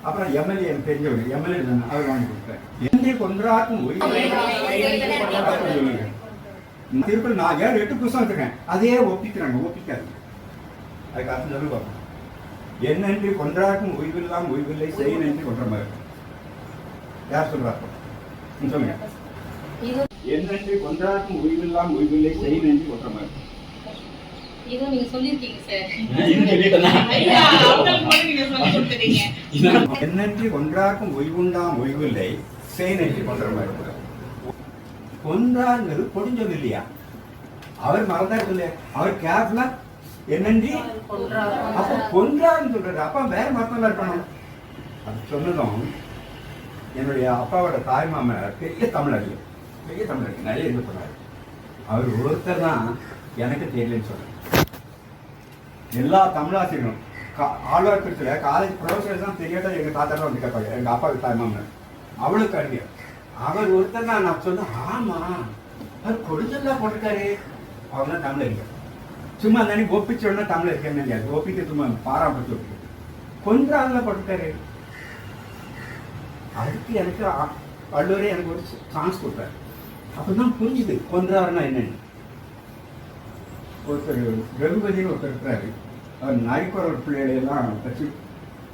அப்புறம் எம்எல்ஏ எனக்கு தெரிஞ்சவர், எம்எல்ஏ அவர் வாங்கி கொடுத்தேன். எந்த கொன்றாக்கும் சொல்லுங்க. திருப்பி நான் 7-8 புதுசாக வச்சுருக்கேன், அதே ஒப்பிக்கிறாங்க, ஒப்பிக்காது. அதுக்கு அர்த்தம் சொல்லி பார்ப்போம். என்னென்று கொன்றாக்கும் ஓய்வில்லாம் ஓய்வில்லை, செய் நன்றி கொன்ற மாதிரி யார் சொல்றாங்க சொல்லுங்க. என்னென்று கொன்றாக்கும் ஓய்வில்லாம் ஓய்வில்லை, செய் நன்றி கொன்ற மாதிரி. இது நீங்க சொல்லிருக்கீங்க சார். என்னென்று கொன்றாக்கும் ஓய்வுண்டாம் ஓய்வில்லை, செய் நன்றி கொன்ற மாதிரி. கொன்றாங்கிறது பொடிஞ்சது இல்லையா, அவர் மறந்தாரு இல்லையா, அவர் கேப்ல என்னன்றி அப்ப கொன்றான்னு சொல்றாரு. அப்பா வேற மரத்தெல்லாம் இருக்கணும். அது சொன்னதும் என்னுடைய அப்பாவோட தாய் மாமனார் பெரிய தமிழர்கள், பெரிய தமிழர்கள் நிறைய இது பண்ணாரு. அவர் ஒருத்தர் தான் எனக்கு தெரியலன்னு சொல்றேன். எல்லா தமிழாசிரியர்களும் ஆழ்வார் குறிச்சில காலேஜ் ப்ரொஃபஸர்ஸ் தான் தெரியாத எங்க தாத்தா தான் வந்து கேட்பாங்க, எங்க அப்பாவுக்கு தாய் மாமனார் அவளுக்கு அறிஞர். அவர் ஒருத்தர் தான் நான் சொன்னேன், ஆமா அவர் கொடுஞ்செல்லாம் போட்டிருக்காரு, அவர் தான் தமிழறிஞர். சும்மா அந்த ஒப்பிச்சோன்னா தமிழ் இருக்கேன்னு தெரியாது, ஒப்பிக்க சும்மா பாராமட்டு ஒப்பிக்க கொன்றாங்கலாம் போட்டுட்டாரு. அதுக்கு எனக்கு வள்ளுவரே எனக்கு ஒரு சான்ஸ் கொடுத்தாரு. அப்பதான் புரிஞ்சுது கொன்றாருன்னா என்னன்னு. ஒருத்தர் ரகுபதினு ஒருத்தர் இருக்கிறாரு, அவர் நரிக்குறவர் பிள்ளைகளெல்லாம் வச்சு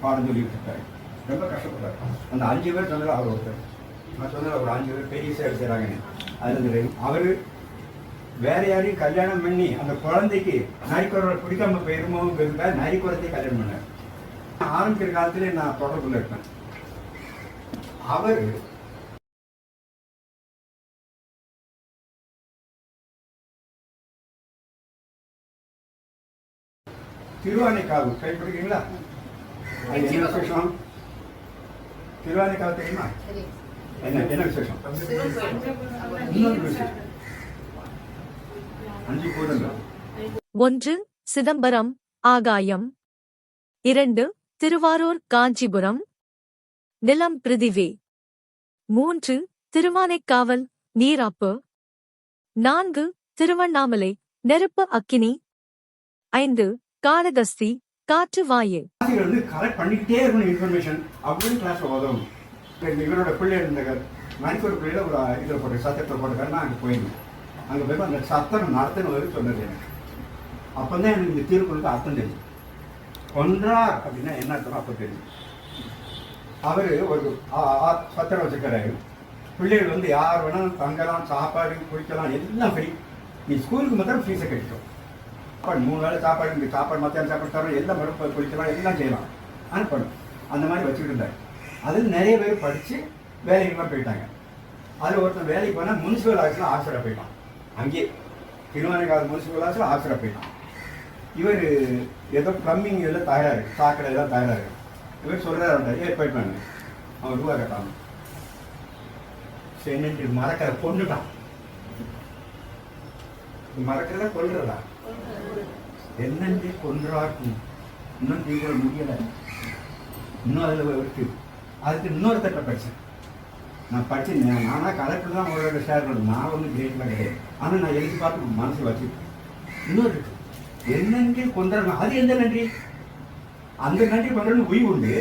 பாடம் சொல்லிட்டு இருக்காரு. ரொம்ப கஷ்டப்பட்டார். அந்த 5 பேர் சொன்னாலும் அவர் ஒருத்தர், நான் சொன்னால் ஒரு 5 பேர் பெரிய சேவை செய்கிறாங்கன்னு. அதில் அவர் வேற யாரையும் கல்யாணம் பண்ணி அந்த குழந்தைக்கு நரிக்குறவர் பிடிக்காம போயிருமோங்கிறதுக்காக நரிக்குறத்தை கல்யாணம் பண்ணார். ஆரம்பிக்கிற காலத்திலே நான் தொடர்புல இருப்பேன். அவர் திருவானைக்காவு கேள்விப்பட்டிருக்கீங்களா? அது என்ன விசேஷம்? திருவானைக்காவு தெரியுமா? என்ன என்ன விசேஷம்? இன்னொரு விசேஷம் 5 பூதங்கள். 1. சிதம்பரம் ஆகாயம். 2. திருவாரூர் காஞ்சிபுரம் நிலம் பிருதிவே. 3. திருவானைக்காவல் நீராப்பு. 4. திருவண்ணாமலை நெருப்பு அக்கினி. 5. காளகஸ்தி காற்று வாயு. வந்து கலெக்ட் பண்ணிக்கிட்டே இருக்கணும் இன்ஃபர்மேஷன். அப்படின்னு கிளாஸ்ல உதவும். இவரோட பிள்ளை இருந்த மணிக்கூர் பிள்ளையில ஒரு இதில் போட்டு சத்தத்தில் போட்டுக்காருன்னா அங்கே போயிருந்தேன். அங்கே போய் அந்த சத்தம் நடத்தினது சொன்னது எனக்கு. அப்போ தான் எனக்கு இந்த தீர்ப்புக்கு அர்த்தம் தெரியும். கொன்றார் அப்படின்னா என்ன அர்த்தம் அப்போ தெரியும். அவர் ஒரு சத்திரம் வச்சுக்கிறாரு. பிள்ளைகள் வந்து யார் வேணாலும் தங்கலாம், சாப்பாடு குடிக்கலாம், எல்லாம் ஃப்ரீ. நீ ஸ்கூலுக்கு மாத்திரம் ஃபீஸை கட்டிட்டோம். சாப்பாடு 3 வேளை சாப்பாடு, இங்கே சாப்பாடு மத்தியானம் சாப்பாடு தரோம், எல்லாம் மறுப்பு குளிக்கலாம், எல்லாம் செய்யலாம். அனுப்பணும். அந்த மாதிரி வச்சுக்கிட்டு இருந்தார். அதில் நிறைய பேர் படித்து வேலைக்கெல்லாம் போயிட்டாங்க. அதில் ஒருத்தன் வேலைக்கு போனால் முனிசிபல் ஆஃபீஸில் ஆஃபீஸராக போயிட்டான். அங்கேயே திருவானைக்காவல் முனிசிபல் ஆஃபீஸில் ஆஃபீஸராக போயிட்டான். இவர் ஏதோ ப்ளம்பிங் இதெல்லாம் தயாராரு, சாக்கடை எல்லாம் தயாராரு. இவர் சொல்கிறாரு, போயிட்டு வாங்க, அவன் ரூபா கட்டான். சரி மறக்கிற கொண்டுட்டான். மறக்கிறத கொள்றதா என்னன்னு கொன்றாக்கும். இன்னும் தீவிர முடியலை. இன்னும் அதில் இருக்கு. அதுக்கு இன்னொரு தட்டை படித்தேன். நான் படித்தேன். நானாக கலெக்டர் தான் உங்களோட ஷேர் பண்ணுறேன். நான் ஒன்றும் கிரேட்லாம் கிடையாது. ஆனால் நான் எழுதி பார்த்து மனசு வச்சுருக்கேன். இன்னொரு இருக்கு. என்னென்று கொன்றாங்க. அது எந்த நன்றி? அந்த நன்றி பண்ணுறதுன்னு உய்வு உண்டு,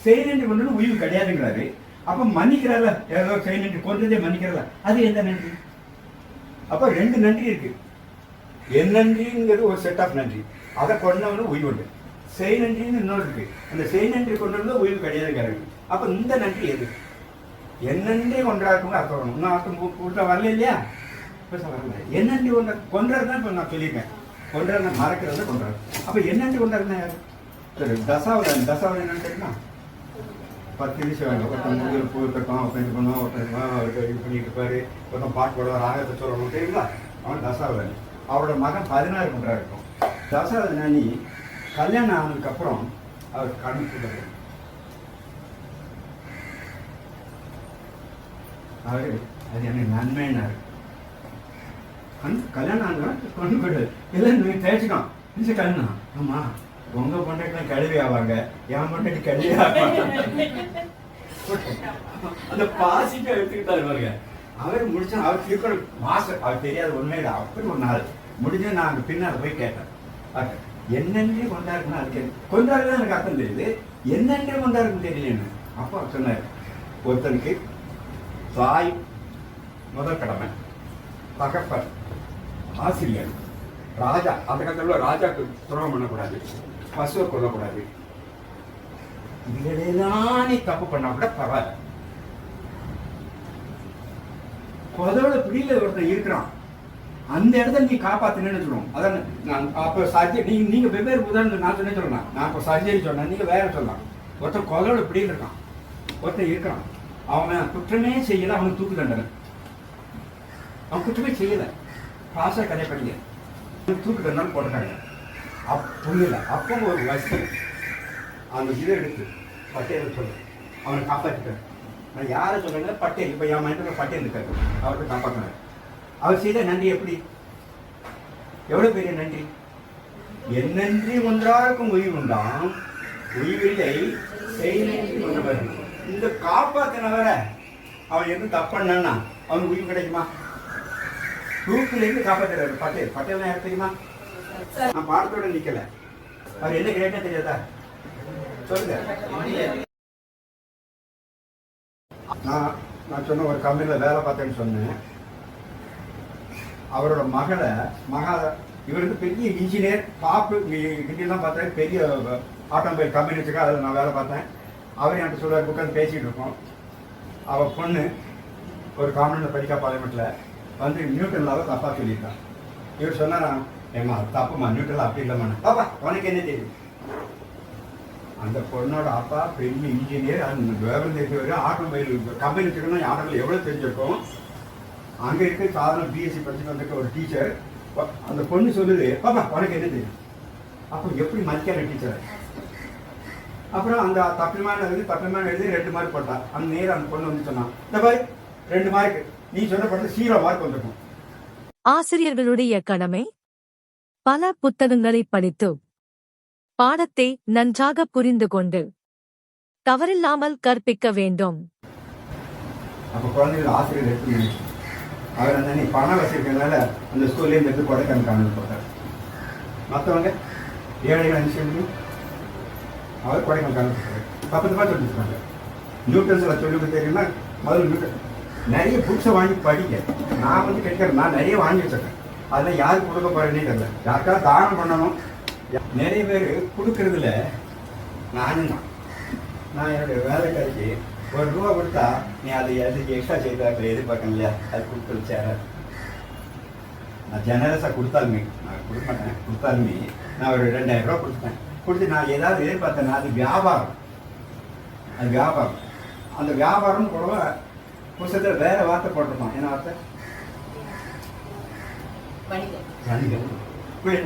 செய் நன்றி பண்ணுறது உய்வு கிடையாதுங்கிறாரு. அப்போ மன்னிக்கிறால, ஏதோ செய் நன்றி கொன்றதே மன்னிக்கிறல, அது எந்த நன்றி? அப்போ 2 நன்றி இருக்கு. என் நன்றிங்கிறது ஒரு செட் ஆஃப் நன்றி, அதை கொண்டவனு உய்வு உண்டு. செய் நன்றின்னு இன்னொரு இருக்கு, அந்த செய் நன்றி கொண்டு உய்வு கிடையாது. அப்போ இந்த நன்றி எது? என் நன்றி கொண்டாடுறவங்க அர்த்தம் வரணும். இன்னும் அர்த்தம் கூட்டம் வரல இல்லையா? வரல. என் நன்றி கொண்டாடு தான் இப்போ நான் சொல்லியிருக்கேன். கொண்டாடு மறக்கிறது கொண்டாடு. அப்போ என் நன்றி கொண்டாடுனா யாரு? சரி, தசாவதானி. தசாவதானி என்னன்னு தெரியுமா? 10 நிமிஷம் வேணும். ஒருத்தன் முதுகில் பூ இருக்கட்டும், ஒருத்தன் இது பண்ணுவான், ஒருத்தன் இது பண்ணிட்டு இருப்பாரு, ஒருத்தன் பாட்டு போடுவார், ராகத்தை சொல்லணும், தெரியுங்களா? அவன் தசாவதானி. அவரோட மகன் 16 கொண்டாடு இருக்கும். தசாவதானி கல்யாணம் ஆனதுக்கப்புறம் அவர் கடன் கொடுத்தாரு. அவரு அது எனக்கு நன்மைன்னாரு. கல்யாணம் ஆனா கொண்டு போயிடு எல்லாம் நீங்க தேய்ச்சிக்கணும். இந்த கல்யாணம் ஆமா உங்க பொண்டாட்டி கழுவி ஆவாங்க, என் பொண்டாட்டி கழுவி ஆவாங்க. அந்த பாசிட்டிவ் எடுத்துக்கிட்டாரு பாருங்க. அவர் முடிச்சா அவர் திருக்கணும் மாஸ்டர், அவர் தெரியாத ஒண்ணுமே இல்லை. அப்படி ஒரு நாள் முடிஞ்சு நான் அங்கே பின்னால் போய் கேட்டேன், என்னென்றே கொண்டாருக்குன்னா அதுக்கு கொண்டாடுதான் எனக்கு அர்த்தம் தெரியுது, என்னென்றே கொண்டாருக்குன்னு தெரியலன்னு. அப்போ அவர் சொன்னார், ஒருத்தனுக்கு தாய் முதல் கடமை, தகப்பன், ஆசிரியர், ராஜா. அந்த காலத்தில் ராஜாக்கு துரோகம் பண்ணக்கூடாது, பசுவை கொல்லக்கூடாது. இதுகளெல்லாம் நீ தப்பு பண்ணா கூட பரவாயில்ல. கொதோட பிடியில ஒருத்தன் இருக்கிறான், அந்த இடத்துல நீ காப்பாத்தினு சொல்லுவோம். அதான் நான் அப்போ சர்ஜரி நீங்க வெவ்வேறு உதாரணம் நான் சொன்னேன் சொல்லலாம். நான் இப்போ சர்ஜரி சொன்னேன், நீங்க வேற சொல்லலாம். ஒருத்தன் கொதோட பிடியில் இருக்கான், ஒருத்தன் இருக்கிறான், அவன் குற்றமே செய்யல, அவனுக்கு தூக்கு தண்டனை. அவன் குற்றமே செய்யல, பாச கதை படிக்க தூக்கு தண்டனை போட்டுட்டாங்க. புரியல. அப்போ ஒரு வசதி அந்த இதை எடுத்து பட்டேல் சொல்லு, அவனை காப்பாற்றிட்டார். நான் யாரை சொல்றேன்னா பட்டேல், இப்போ என் மைண்டில் பட்டேல் இருக்காரு, அவருக்கு காப்பாற்றினார். அவர் செய்த நன்றி எப்படி, எவ்வளவு பெரிய நன்றி. என் நன்றி ஒன்றாருக்கும் உயிர் உண்டாம், உயிரில்லை செய் நன்றி ஒன்றவர். இந்த காப்பாத்தினவர அவன் எதுவும் தப்பானா அவனுக்கு உயிர் கிடைக்குமா? தூக்குல இருந்து காப்பாத்துறாரு பட்டேல். பட்டேல் யார் தெரியுமா? நான் பாடத்தோட நிக்கல, அவர் என்ன கிரேட்டா தெரியாதா சொல்லுங்க. நான் சொன்ன ஒரு கம்பெனியில் வேலை பார்த்தேன்னு சொன்னேன். அவரோட இவருக்கு பெரிய இன்ஜினியர், டாப்பு கிட்டலாம் பார்த்தேன், பெரிய ஆட்டோமொபைல் கம்பெனி வச்சுக்கா, அதில் நான் வேலை பார்த்தேன். அவர் என்கிட்ட சொல்லுவார், உட்காந்து பேசிகிட்டு இருக்கோம். அவள் பொண்ணு ஒரு காமனில் படிக்கா பார்லிமெண்ட்டில் வந்து நியூட்டன் லாவை தப்பாக சொல்லியிருக்கான். இவர் சொன்னாரான், ஏம்மா தப்புமா, நியூட்டன் அப்படி இல்லைம்மா. பாப்பா உனக்கு என்ன தெரியும்? அந்த பொண்ணோட அப்பா பெரிய இன்ஜினியர், அந்த விவரம் தெரிஞ்சவர், ஆட்டோமொபைல் கம்பெனி வச்சுக்கணும், ஆட்டோமொபைல் எவ்வளோ தெரிஞ்சிருக்கும். அங்கே இருக்க சாதாரண பிஎஸ்சி படிச்சுட்டு வந்திருக்க ஒரு டீச்சர், அந்த பொண்ணு சொல்லுது, பாப்பா உனக்கு என்ன தெரியும்? அப்போ எப்படி மதிக்காத டீச்சர். அப்புறம் அந்த தப்பிமான எழுதி 2 மார்க் போட்டான். அந்த நேரம் அந்த பொண்ணு வந்து சொன்னான், இந்த மாதிரி 2 மார்க் நீ சொன்ன படத்துல 0 மார்க் வந்திருக்கும். ஆசிரியர்களுடைய கடமை பல புத்தகங்களை படித்து பாடத்தை நன்றாக புரிந்து கொண்டு தவறில்லாமல் கற்பிக்க வேண்டும். அப்போ குழந்தைகள் ஆசிரியர் எப்படி அவர் அந்த நீ பணம் வச்சிருக்கிறதுனால அந்த ஸ்கூல்லேருந்து எடுத்து கொடைக்கானல் காணல் போட்டார். மற்றவங்க ஏழைகள் அனுப்பிச்சு அவர் கொடைக்கானல் காணல் போட்டார். தப்பு சொல்லியிருக்காங்க. நியூட்டன்ஸில் சொல்லிட்டு தெரியும்னா முதல்ல நியூட்டன் நிறைய புக்ஸை வாங்கி படிக்க. நான் வந்து கேட்குறேன், நான் நிறைய வாங்கி வச்சிருக்கேன். அதெல்லாம் யாருக்கு கொடுக்க போகிறேன்னே தெரியல. யாருக்காவது தானம் பண்ணணும். நிறைய பேர் கொடுக்கறதுல நானும் தான். நான் என்னுடைய வேலைக்காரிக்கு ₹1 கொடுத்தா நீ அதை எதுக்கு எக்ஸ்ட்ரா செய்தாக்கில் எதிர்பார்க்கணும் இல்லையா, அது கொடுத்து சேர. நான் ஜெனரஸாக கொடுத்தாலுமே, நான் கொடுக்க மாட்டேன், கொடுத்தாலுமே நான் ஒரு ₹2000 கொடுத்தேன். கொடுத்து நான் ஏதாவது எதிர்பார்த்தேன்னா அது வியாபாரம். அது வியாபாரம். அந்த வியாபாரம்னு கூட புத்தகத்தில் வேற வார்த்தை போட்டிருப்பான். என்ன வார்த்தை? வணிகம்.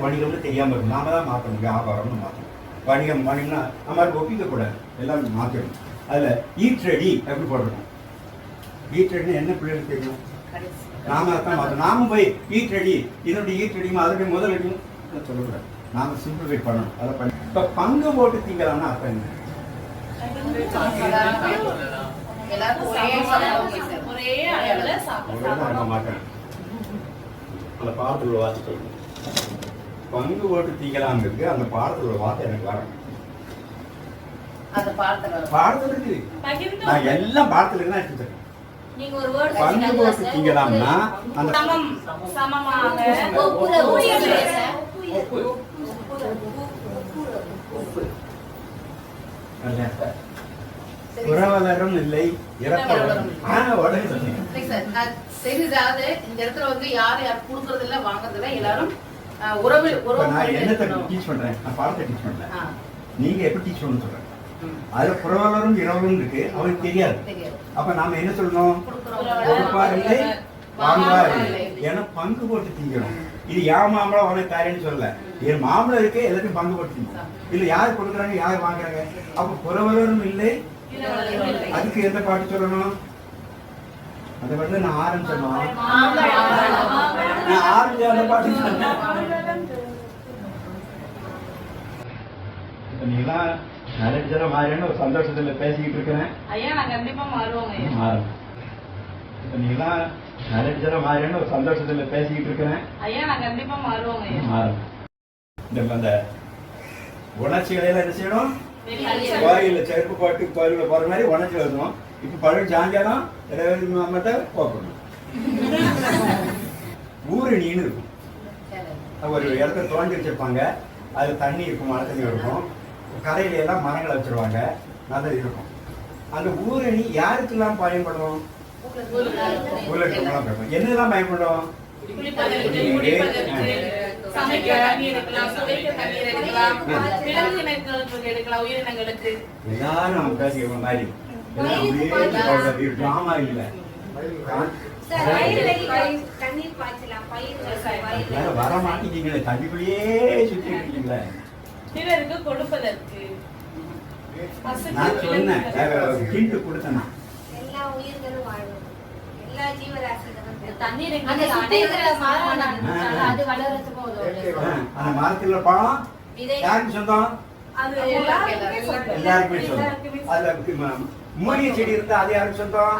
வணிகம்னு தெரியாமல் இருக்கும். நாம தான் மாற்றணும், வியாபாரம்னு மாற்றணும். வணிகம்னா நம்ம ஒப்பிக்கக்கூடாது, எல்லாம் மாற்றணும். அதில் ஈட் ரெடி எப்படி போட்டிருக்கோம்? ஈட் ரெடினா என்ன பிள்ளைகளுக்கு தெரியும்? நாம தான் மாற்றணும். நாம போய் ஈட் ரெடி, இதனுடைய ஈட் ரெடிமா அதனுடைய முதல் ரெடியும் சொல்லக்கூடாது. நாம சிம்பிளிஃபை பண்ணணும். அதை பண்ணி இப்போ பங்கு போட்டு திங்கலாம்னா அர்த்தம் என்ன? ஒரே அளவுல சாப்பிட மாட்டேன். அந்த பாடத்தில் உள்ள வார்த்தை சொல்லணும். பங்கு போட்டு திங்கலாம்ங்கிறது அந்த பாடத்தில் உள்ள வார்த்தை எனக்கு வரணும். அந்த பாடத்துல பாடத்துல இருக்கு. பகிர்ந்து நான் எல்லாம் பாடத்துல இருக்கு தான் எடுத்துருக்கேன். நீங்க ஒரு வேர்ட் பங்கு போட்டு திங்கலாம்னா அந்த சமம் சமமாக ஒப்புர ஊழியர்களே சார் உறவலரும் இல்லை இறப்பவரும். உடனே சொன்னீங்க. இல்லை சார் நான் தெரியுதாவது இந்த இடத்துல வந்து யார் யார் கொடுக்கறது இல்ல வாங்குறது இல்ல எல்லாரும் உறவு இப்ப நான் என்னத்தை உறவு டீச் பண்றேன், நான் பாடத்தை டீச் பண்றேன். ஆ, நீங்க எப்படி டீச் பண்ணணும்னு சொல்றேன். ம், அதுல புறவலரும் இரவலும் இருக்கு, அவனுக்கு தெரியாது. தெரியாது. அப்ப நாம என்ன சொல்லணும்? கொடுக்குறவங்க கொடுப்பார் இல்லை வாங்குவார் வாங்குவார் இல்லை. இல்லை. ஏன்னா பங்கு போட்டு திங்கணும். இது யா மாம்பழம் உனக்கு தாரேன்னு சொல்லல, என் மாம்பழம் இருக்கு எல்லாத்தையும் பங்கு போட்டு திங்கணும். இல்ல யார் கொடுக்குறாங்க யார் வாங்குறாங்க? அப்ப புறவலரும் இல்லை, அதுக்கு எந்த பாட்டு சொல்லணும்? அந்த பாட்டுல நான் ஆரம்பிச்சோம், நான் ஆரம்பிச்ச அந்த பாட்டு சொன்னேன். நீங்களாம் நலஞ்சர மாதிரியான ஒரு சந்தோஷத்துல பேசிக்கிட்டு இருக்கிறேன். ஐயா நான் கண்டிப்பா மாறுவோங்க ஐயா. மாறும். இப்ப நீங்களாம் நலஞ்சர மாதிரியான ஒரு சந்தோஷத்துல பேசிக்கிட்டு இருக்கிறேன். ஐயா நான் கண்டிப்பா மாறுவோங்க ஐயா. மாறும். அந்த உணர்ச்சிகளை எல்லாம் என்ன செய்யணும்? வெளியே கோயில செருப்பு போட்டு கோயிலுக்குள்ள போற மாதிரி உணர்ச்சி வரணும். இப்ப பழம் சாயங்காலம் மட்டும் போக்கணும். ஊரணின்னு இருக்கும். ஒரு இடத்த தோண்டி வச்சிருப்பாங்க, அதுல தண்ணி இருக்கும், மழை தண்ணி இருக்கும். கரையில எல்லாம் மரங்களை வச்சிருவாங்க, நல்லா இருக்கும். அந்த ஊரணி யாருக்கெல்லாம் பயன்படும்? ஊழலுக்கெல்லாம் பயன்படும். என்னெல்லாம் பயன்படும்? குளிப்பதற்கு, குடிப்பதற்கு, சமைக்க தண்ணீர் எடுக்கலாம், சுவைக்க தண்ணீர் எடுக்கலாம், விலங்கினங்களுக்கு எடுக்கலாம், உயிரினங்களுக்கு. எல்லாரும் நம்ம பேசிக்கிற மாதிரி டிராமா இல்ல. தண்ணீர் பாய்ச்சலாம் எல்லாரும் வர மாட்டேங்கிறீங்களே, தண்ணிக்குள்ளேயே சுத்தி இருக்கீங்களே. பிறருக்கு கொடுப்பதற்கு நான் சொன்னேன், ஹிண்ட் கொடுத்தேன். எல்லா உயிர்களும் வாழும் எல்லா ஜீவராசிகளும் தண்ணீர் அந்த சுத்திக்கிற மரம் அது வளர்றதுக்கும் உதவும். அந்த மரத்துல பழம் யாருக்கு சொந்தம்? அது எல்லாருக்குமே சொந்தம். அதுல மூலிகை செடி இருந்தா அது யாருக்கு சொந்தம்?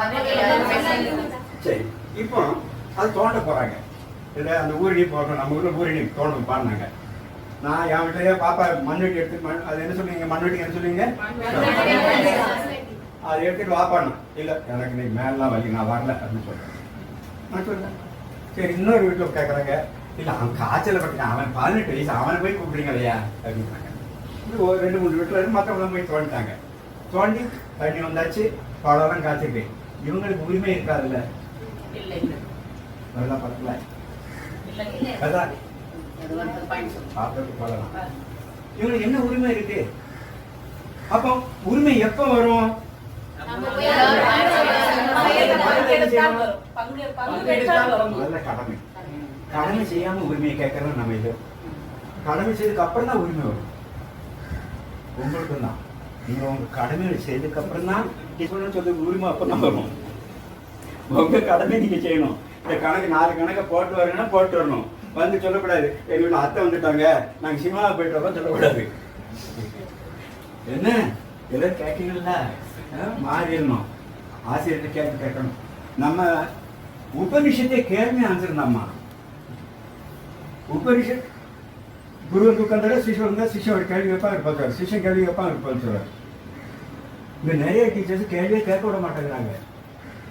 சரி, இப்போ அது தோண்ட போறாங்க. இல்ல அந்த ஊரணி போடுறோம், நம்ம ஊர்ல ஊரணி தோண்டம் பாடினாங்க. நான் என் வீட்டிலேயே பாப்பா மண்வெட்டி எடுத்து அது என்ன சொல்லுவீங்க? மண்வெட்டி என்ன சொல்லுவீங்க? அதை எடுத்துட்டு வாப்பாடணும். இல்ல எனக்கு நீ மேலாம் வலி, நான் வரல அப்படின்னு சொல்றேன். நான் சொல்றேன் சரி. இன்னொரு வீட்டில் கேட்குறாங்க, இல்ல அவன் காய்ச்சல பட்டுக்கான், அவன் 18 வயசு, அவனை போய் கூப்பிடுங்க இல்லையா அப்படின்றாங்க. இது ஒரு 2-3 வீட்டில் இருந்து மற்றவங்களும் போய் தோண்டிட்டாங்க. தோண்டி தண்ணி வந்தாச்சு, பழம்லாம் காய்ச்சிருக்கு. இவங்களுக்கு உரிமை இருக்காதுல்ல? இல்லை நல்லா பக்கல இல்லை அதான் அது வந்து பாயிண்ட் சாப்பிட்டு போகலாம். இவங்களுக்கு என்ன உரிமை இருக்கு? அப்போ உரிமை எப்ப வரும்? முதல்ல கடமை. கடமை செய்யாம உரிமையை கேட்கறது நம்ம இது. கடமை செய்ததுக்கு அப்புறம் தான் உரிமை வரும். உங்களுக்கு தான் நீங்க உங்க கடமையை செய்ததுக்கு அப்புறம் தான் சொல்றது உரிமை அப்பதான் வரும். உங்க கடமை நீங்க செய்யணும். இந்த கணக்கு 4 கணக்கை போட்டு வரணும்னா போட்டு வரணும். வந்து சொல்லக்கூடாது எங்க வீட்டுல அத்தை வந்துட்டாங்க நாங்க சினிமா போயிட்டு வரோம் சொல்லக்கூடாது. என்ன எல்லாரும் கேட்டீங்கல்ல, மாறிடணும். ஆசிரியர்கிட்ட கேட்கணும். நம்ம உபனிஷத்தை கேள்வி ஆன்சர்ந்தாம்மா. உபனிஷத் குரு வந்து உட்கார்ந்தாரு, சிஷ்யன் வந்தா சிஷ்யன் ஒரு கேள்வி வைப்பான் அவர் பார்த்தாரு, சிஷ்யன் கேள்வி வைப்பான் அவர் பார்த்துருவார். இங்க நிறைய டீச்சர்ஸ் கேள்வியே கேட்க விட மாட்டேங்கிறாங்க.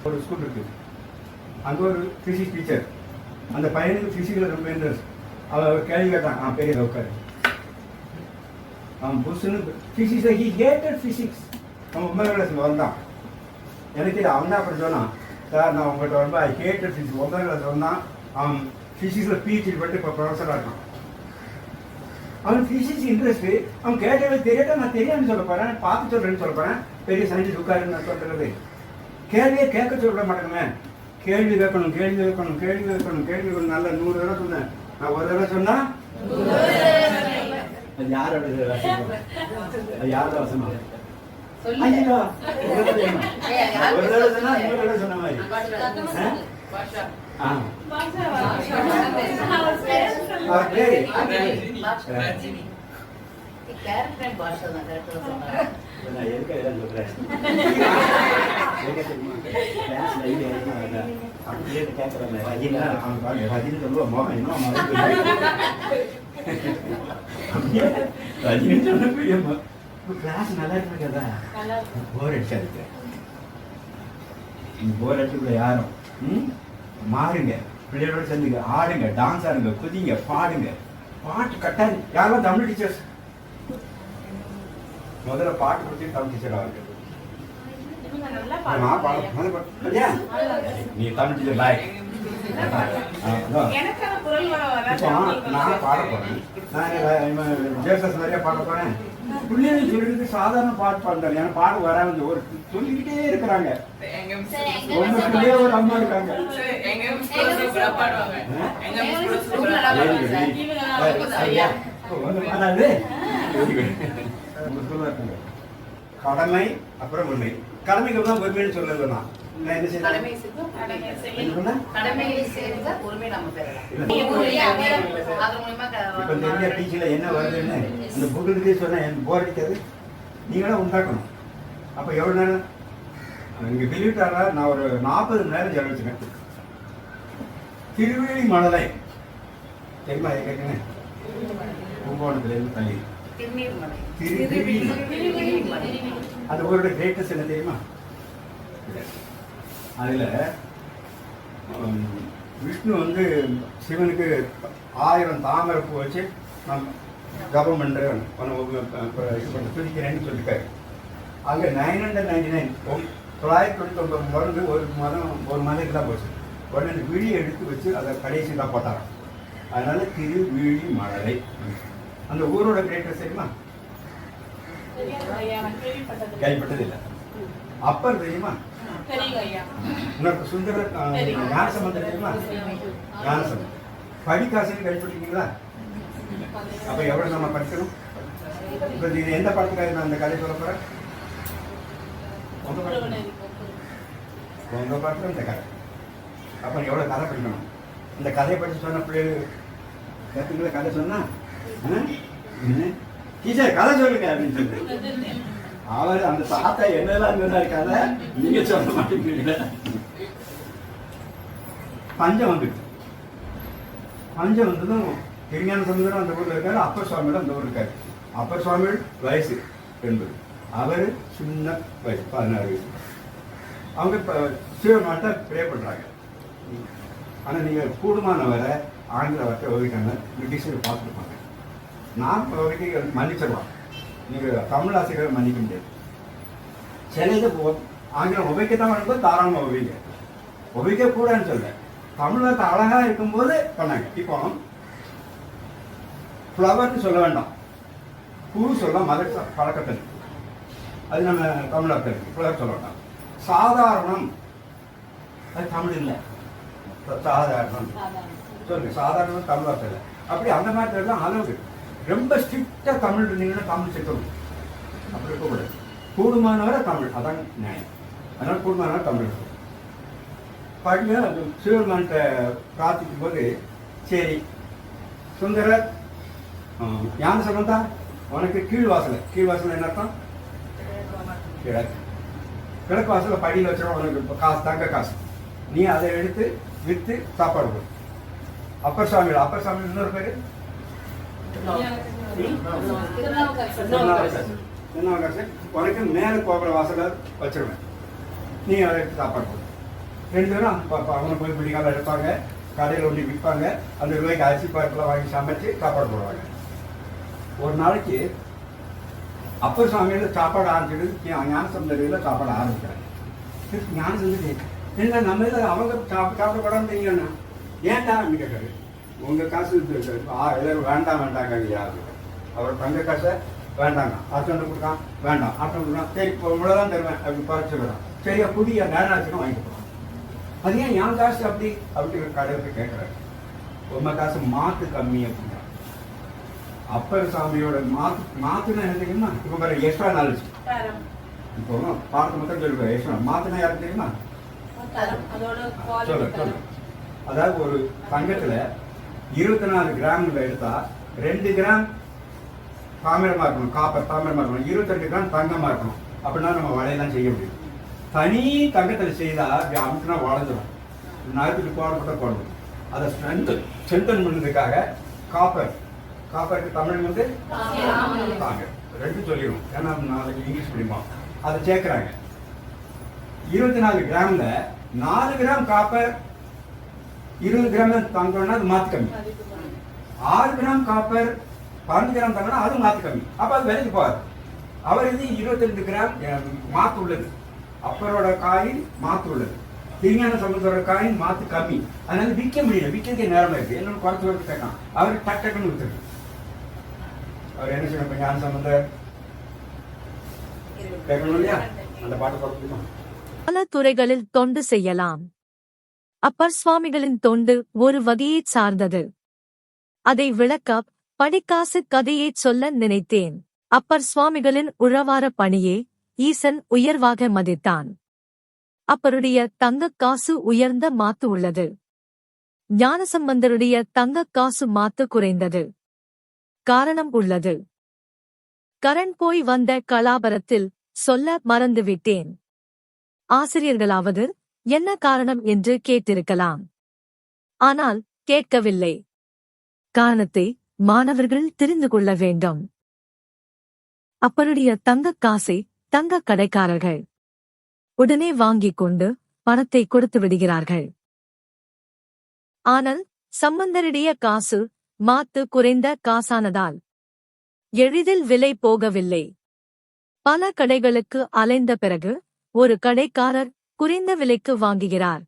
ஒரு ஸ்கூல் இருக்கு, அங்க ஒரு பிசிக்ஸ் டீச்சர், அந்த பையனுக்கு பிசிக்ஸ்ல ரொம்ப இன்ட்ரெஸ்ட். அவர் கேள்வி கேட்டான், பெரிய உட்காரு. அவன் புதுசுன்னு பிசிக்ஸ், ஹி ஹேட்டட் பிசிக்ஸ். அவன் 9ஆம் கிளாஸ்ல வந்தான். எனக்கு அவன் தான் அப்படி சொன்னான், சார் நான் உங்கள்கிட்ட ரொம்ப ஐ ஹேட்டட் பிசிக்ஸ். 9ஆம் கிளாஸ் வந்தான். அவன் பிசிக்ஸ்ல பிஹெச்டி பண்ணிட்டு இப்போ ப்ரொஃபஸராக இருக்கான். அவன் பிசிக்ஸ் இன்ட்ரெஸ்ட். அவன் கேட்டவே தெரியாட்டா நான் தெரியாதுன்னு சொல்ல போறேன், பார்த்து சொல்றேன்னு சொல்ல போறேன். பெரிய சயின்டிஸ்ட் உட்காருன்னு நான் சொல்றது. கேள்வியே கேட்க சொல்ல மாட்டேங்குமே. கேள்வி கேட்கணும், கேள்வி கேட்கணும், கேள்வி கேட்கணும், கேள்வி கேட்கணும். நல்லா 100 தடவை சொன்னேன். நான் ஒரு தடவை சொன்னா அது யாரோட வசனம்? அது யாரோட வசனம்? ஐயோ, ஒரு தடவை சொன்னா 100 தடவை சொன்ன மாதிரி. அவர் பேரு கேரக்டர் பாஷா தான் கரெக்டாக சொன்னாங்க. நான் எதுக்கு இதெல்லாம் சொல்றேன்? அப்படியே கேட்கறேன். ரஜினா அவன் பாருங்க, ரஜினி சொல்லுவா மோகம் என்ன மறந்து ரஜினி சொன்ன பெரிய இப்போ கிளாஸ் நல்லா இருக்குதா? நல்லா இருக்கும். போர் அடிச்சாது. நீங்கள் போர் அடிச்சுக்குள்ள யாரும் மாறுங்க, பிள்ளைகளோட சேர்ந்துங்க, ஆடுங்க, டான்ஸ் ஆடுங்க, குதிங்க, பாடுங்க. பாட்டு கட்டாது. யாரெல்லாம் தமிழ் டீச்சர்ஸ்? முதல்ல பாட்டு கொடுத்து தமிழ் டீச்சர் ஆகுது. இவங்க நல்லா நான் பாடுவாங்க. பாட நீ தமிழ் டீச்சர் பாய். எனக்கான குரல் வர இப்போ நான் பாட போறேன். நான் ஜேசஸ் நிறைய பாட போறேன். பிள்ளைங்க சொல்லிட்டு சாதாரண பாட்டு பாடுறாங்க. எனக்கு பாட வராது. ஒரு சொல்லிக்கிட்டே இருக்கிறாங்க. ஒன்று பிள்ளைய ஒரு அம்மா இருக்காங்க. அதாவது கடமை அப்புறம் உண்மை. கடமைக்கு தான் உண்மைன்னு சொல்லல. நான் என்ன செய்யணும்? கடமையை செய்த உரிமை நம்ம பெறலாம். அது மூலமா இப்போ தெரிஞ்ச டீச்சரில் என்ன வருதுன்னு இந்த புக்கு சொன்னா எனக்கு போர் அடிக்காது. நீங்களும் உண்டாக்கணும். அப்போ எவ்வளோ நேரம் இங்கே வெளியிட்டாரா? நான் ஒரு 40 மணி நேரம் செலவழிச்சுக்கேன். திருவேலி மழலை தெரியுமா? கேட்குங்க. கும்பகோணத்துலேருந்து தள்ளி அந்த ஊரோட கிரேட்டஸ்ட் என்ன தெரியுமா? அதில் விஷ்ணு வந்து சிவனுக்கு 1000 தாமரை பூ வச்சு நான் ஜபம் பண்ணுறேன் துதிக்கிறேன்னு சொல்லியிருக்காரு. அங்கே 999 999 மருந்து ஒரு மலைக்கு தான் போச்சு. உடனே அந்த விழியை எடுத்து வச்சு அதை கடைசி தான் போட்டாராம். அதனால திருவிழி மழலை. அந்த ஊரோட கிரேட்டஸ்ட் தெரியுமா? கேள்விப்பட்டது இல்லை. அப்பர் தெரியுமா? உங்களுக்கு சுந்தர ஞானசம்பந்தம் தெரியுமா? ஞானசம்பந்தம். படிக்காசுன்னு கேள்விப்பட்டிருக்கீங்களா? அப்போ எவ்வளோ நம்ம படிக்கணும்? இப்போ இது எந்த படத்துக்காக நான் அந்த கதை சொல்ல போகிறேன்? உங்கள் பாட்டில் இந்த கதை. அப்போ எவ்வளோ கதை படிக்கணும்? இந்த கதையை படித்து சொன்ன பிள்ளைகள் கேட்குங்களா? கதை சொன்னா டீச்சர் கதை சொல்லுங்க அப்படின்னு சொல்லி அவர் அந்த தாத்தா என்னெல்லாம் சொன்னார் கதை நீங்க சொல்ல மாட்டேங்கிறீங்க. பஞ்சம் வந்துடுச்சு. பஞ்சம் வந்ததும் திருஞான சமுதிரம் அந்த ஊரில் இருக்காரு. அப்பர் சுவாமியோட அந்த ஊர் இருக்காரு. அப்பர் சுவாமியோட வயசு 80. அவர் சின்ன வயசு 16 வயசு. அவங்க இப்போ சிவமாட்ட ப்ரே பண்ணுறாங்க. ஆனால் நீங்கள் கூடுமானவரை ஆங்கில வார்த்தை ஓவிட்டாங்க. பிரிட்டிஷர் பார்த்துருப்பாங்க. நான் வரைக்கும் மன்னிச்சிடுவான். நீங்கள் தமிழ் ஆசிரியர் மன்னிக்க முடியாது. சில இது ஆங்கிலம் உபயோகிக்க தான் வரும்போது தாராளமாக உபயோகிக்க உபயோகிக்கக்கூடாதுன்னு சொல்ல. தமிழகத்தை அழகாக இருக்கும்போது பண்ணாங்க. இப்போ ஃப்ளவர்னு சொல்ல வேண்டாம், பூ சொல்ல மத பழக்கத்தில் அது நம்ம தமிழகத்தில் இருக்கு. ஃப்ளவர் சொல்ல வேண்டாம். சாதாரணம் அது தமிழ் இல்லை. சாதாரணம் சொல்லுங்க. சாதாரணம் தமிழகத்தில் இல்லை. அப்படி அந்த மாதிரி எல்லாம் அளவு ரொம்ப ஸ்ட்ரிக்டாக தமிழ் இருந்தீங்கன்னா தமிழ் சேர்க்கணும். அப்படி இருக்கக்கூடாது. கூடுமானவரை தமிழ், அதான் நியாயம். அதனால் கூடுமானவரை தமிழ் இருக்கும். பாட்டிங்க சிவபெருமான்கிட்ட பிரார்த்திக்கும் போது சரி சுந்தரர் ஞான சம்பந்தா உனக்கு கீழ்வாசல் என்ன அர்த்தம்? கிழக்கு. கிழக்கு வாசலில் படியில் வச்சிடும். உனக்கு காசு, தங்க காசு, நீ அதை எடுத்து விற்று சாப்பாடு கொடு. அப்பர் சுவாமிகள் இன்னொரு பேர் உனக்கு மேலே கோபுர வாசல வச்சிருவேன். நீ அதை எடுத்து சாப்பாடு கொடு. 2 பேரும் அவங்க போய் பிடிக்காத எடுப்பாங்க. கடையில் ஒன்று விற்பாங்க. அந்த ரூபாய்க்கு அரிசி பருப்பெல்லாம் வாங்கி சமைச்சு சாப்பாடு போடுவாங்க. ஒரு நாளைக்கு அப்பர் சுவாமியில் சாப்பாடு ஆரம்பிச்சிட்டு ஞானசம்பந்தரில் சாப்பாடு ஆரம்பிக்கிறாங்க. ஞானசம்பந்தரி என்ன நம்ம இதில் அவங்க சாப்பிடக்கூடாதுன்னா ஏன்டா அப்படின்னு கேட்காரு. உங்கள் காசு எல்லாரும் வேண்டாங்க யாரு. அவர் தங்க காசை வேண்டாங்க. ஆட்டோண்டு கொடுக்கான் வேண்டாம். ஆட்டோண்டு கொடுக்கான் சரி இவ்வளோதான் தருவேன் அப்படி குறைச்சிடுறான். சரியா புதிய நேரம் ஆச்சுன்னா வாங்கிட்டு போகிறான். அது ஏன் என் காசு அப்படி கடையில் போய் கேட்குறாரு. உங்கள் காசு மாற்று கம்மி அப்படின்னா அப்பர் சாமியோட மாத்துனா என்ன தெரியுமா? இப்போ பாரு எக்ஸ்ட்ரா நாலேஜ். இப்போ பாடத்தை மட்டும் சொல்லுவேன். எக்ஸ்ட்ரா மாத்துனா யாருக்கு தெரியுமா? சொல்லு. அதாவது ஒரு தங்கத்தில் 24 கிராமில் எடுத்தா 2 கிராம் தாமிரமாக இருக்கணும். காப்பர் தாமிரமாக இருக்கணும். 22 கிராம் தங்கமாக இருக்கணும். அப்படின்னா நம்ம வளையெல்லாம் செய்ய முடியும். தனி தங்கத்தில் செய்தால் அப்படி அமுக்குனா வளைஞ்சிடும். நகத்துக்கு போடப்பட்ட போடணும். அதை ஸ்ட்ரென்தன் பண்ணுறதுக்காக காப்பருக்கு தமிழ் வந்து தாங்க, ரெண்டு சொல்லிடும். ஏன்னா நாளைக்கு இங்கிலீஷ் முடியுமா அதை சேர்க்குறாங்க. 24 கிராம்ல 4 கிராம் காப்பர் 20 கிராம் தங்கம்னா அது மாத்து கம்மி. 6 கிராம் காப்பர் 12 கிராம் தங்கம்னா அது மாத்து கம்மி. அப்ப அது விலைக்கு போகாது. அவர் இது 22 கிராம் மாத்து உள்ளது. அப்பரோட காயின் மாத்து உள்ளது. திருஞான சம்பந்தரோட காயின் மாத்து கம்மி. அதனால விற்க முடியல. விற்கிறதுக்கு நேரம் இருக்கு. என்னோட குறைச்சு வரைக்கும் கேட்கலாம். அவர் டக்குன்னு வித்துரு. அவர் என்ன சொல்ல ஞான சம்பந்தர் கேட்கணும் இல்லையா? அந்த பாட்டு பார்க்கணுமா? பல துறைகளில் தொண்டு செய்யலாம். அப்பர் சுவாமிகளின் தொண்டு ஒரு வகையைச் சார்ந்தது. அதை விளக்க படிக்காசு கதையைச் சொல்ல நினைத்தேன். அப்பர் சுவாமிகளின் உழவார பணியே ஈசன் உயர்வாக மதித்தான். அப்பருடைய தங்கக் காசு உயர்ந்த மாத்து உள்ளது. ஞானசம்பந்தருடைய தங்கக் காசு மாத்து குறைந்தது. காரணம் உள்ளது. கரண் போய் வந்த கலாபரத்தில் சொல்ல மறந்துவிட்டேன். ஆசிரியர்களாவது என்ன காரணம் என்று கேட்டிருக்கலாம். ஆனால் கேட்கவில்லை. காரணத்தை மாணவர்கள் தெரிந்து கொள்ள வேண்டும். அப்பருடைய தங்கக் காசை தங்கக் கடைக்காரர்கள் உடனே வாங்கிக் கொண்டு பணத்தை கொடுத்து விடுகிறார்கள். ஆனால் சம்பந்தருடைய காசு மாத்து குறைந்த காசானதால் எளிதில் விலை போகவில்லை. பல கடைகளுக்கு அலைந்த பிறகு ஒரு கடைக்காரர் குறைந்த விலைக்கு வாங்குகிறார்.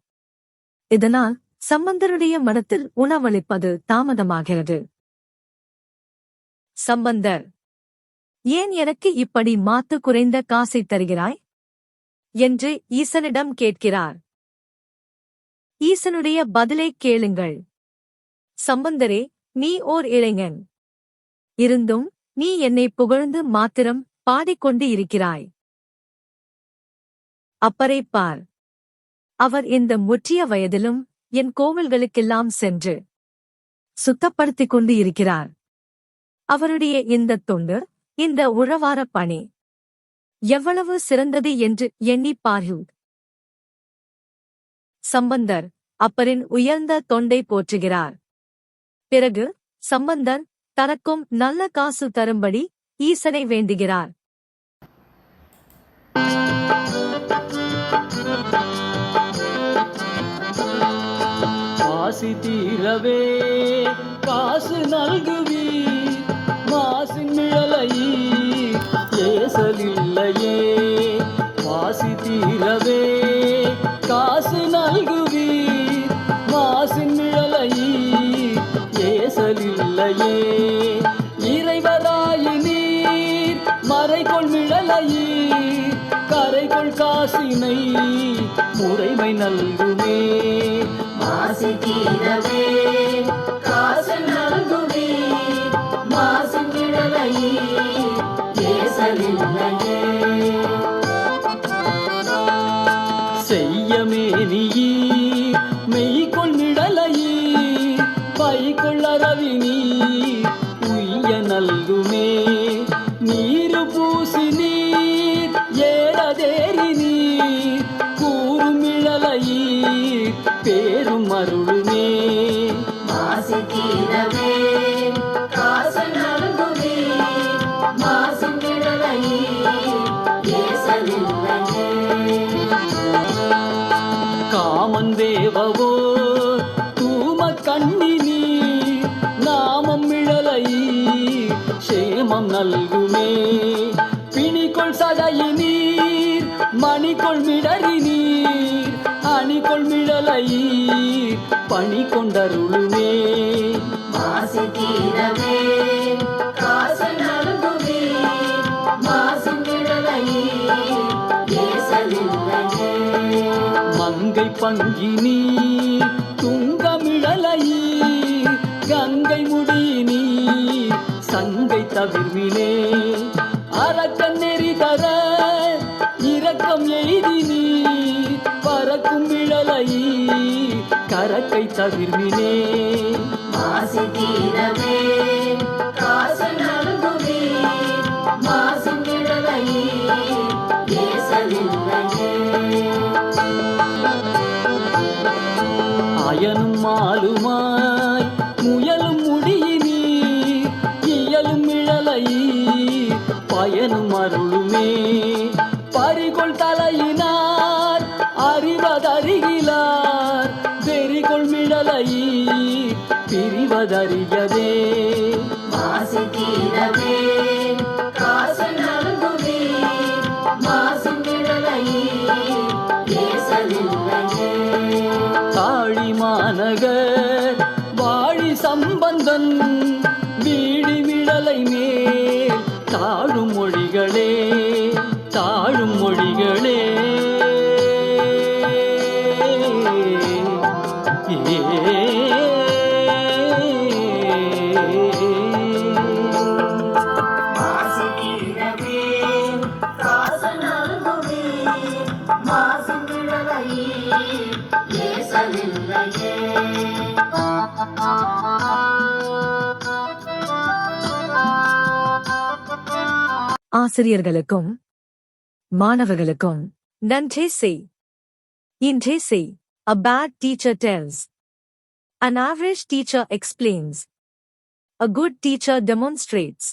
இதனால் சம்பந்தருடைய மனத்தில் உணவளிப்பது தாமதமாகிறது. சம்பந்தர், ஏன் எனக்கு இப்படி மாத்து குறைந்த காசை தருகிறாய் என்று ஈசனிடம் கேட்கிறார். ஈசனுடைய பதிலை கேளுங்கள். சம்பந்தரே, நீ ஓர் இளைஞன். இருந்தும் நீ என்னை புகழ்ந்து மாத்திரம் பாடிக்கொண்டு இருக்கிறாய். அப்பரை பார். அவர் இந்த முற்றிய வயதிலும் என் கோவில்களுக்கெல்லாம் சென்று சுத்தப்படுத்திக் கொண்டு இருக்கிறார். அவருடைய இந்த தொண்டு, இந்த உழவார பணி எவ்வளவு சிறந்தது என்று எண்ணி பாரு. சம்பந்தர் அப்பரின் உயர்ந்த தொண்டை போற்றுகிறார். பிறகு சம்பந்தர் தனக்கும் நல்ல காசு தரும்படி ஈசனை வேண்டுகிறார். ஆசி தீரவே காசு நல்குவீர், மாசின் நிழலை ஏசலில்லையே. வாசி தீரவே காசு நல்குவீர், மாசின் நிழலை ஏசலில்லையே. இறைவராயினீர் மறைகொள் நிழலையீர், கரைகொள் காசினை முறைமை நல்குமே. மாசி தீரவே காசு நல்குவீர், மாசின் நிழலையீர் ஏசலில்லையே. செய்யமேனியீர் மெய்கொள் நிழலையீர், பைகொள் அரவினீர் உய்ய நல்குமே. நீரு பூசி நீர் ஏறதேறி நீர், கூறும் இழலையீர் பேரும் அருளுமே. மாசி தீரவே காசு நல்குவீர், மாசின் நிழலையீர் ஏசலில்லையே. காமன் தேவவோ தூம கண்ணினி, நாமம் இழலையீர் சேமம் நல்குமே. பிணிகொள் சடையினீர் மணிகொள் மிடறினீர், அணிகொள் மிழலையீர் பணி கொண்டருளுமே. மாசி தீரவே காசு நல்குவீர், மாசின் நிழலையீர் ஏசலில்லையே. மங்கை பங்கினீர் துங்கமிழலையீர், கங்கை முடியினீர் சங்கை தவிர்வினே. அரக்கன் நெறி தர இரக்கம் எய்தினீர், பறக்கும் விழலையீர் கரக்கை தவிர்வினே. மாசி தீரவே காசு நல்குவீர், மாசின் நிழலையீர் ஏசலில்லையே. அயனும் மாலுமாய் முயலும் முடியினீர், பயனும் அருளுமே. பறிகொள் தலையினார் அறிவதறிகிலார், வெறிகொள் மிடலையீர் பிரிவதறியதே. மாசு தீரவே காசு நல்குவே, மாசு நிழலையீர் ஏசலில்லையே. தாழி மாநகர் வாழி சம்பந்தன், வீழி மிடலை மேல் தாழும் மொழிகளே, தாழும் மொழிகளே. மாசு தீரவே காசு நல்குவே, மாசு நிழலையீர் ஏசலில்லையே. ஆசிரியர்களுக்கும் மாணவர்களுக்கும் நன்றே செய். இன்றே செய். A bad teacher tells. An average teacher explains. A good teacher demonstrates.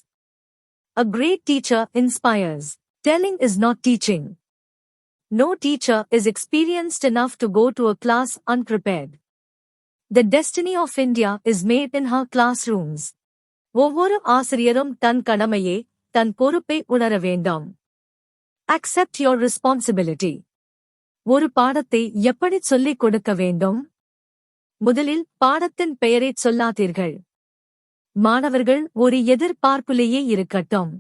A great teacher inspires. Telling is not teaching. No teacher is experienced enough to go to a class unprepared. The destiny of India is made in her classrooms. ஒவ்வொரு ஆசிரியரும் தன் கடமையை, தன் பொறுப்பை உணர வேண்டாம். Accept your responsibility. ஒரு பாடத்தை எப்படி சொல்லிக் கொடுக்க வேண்டும்? முதலில் பாடத்தின் பெயரைச் சொல்லாதீர்கள். மாணவர்கள் ஒரு எதிர்பார்ப்பிலேயே இருக்கட்டும்.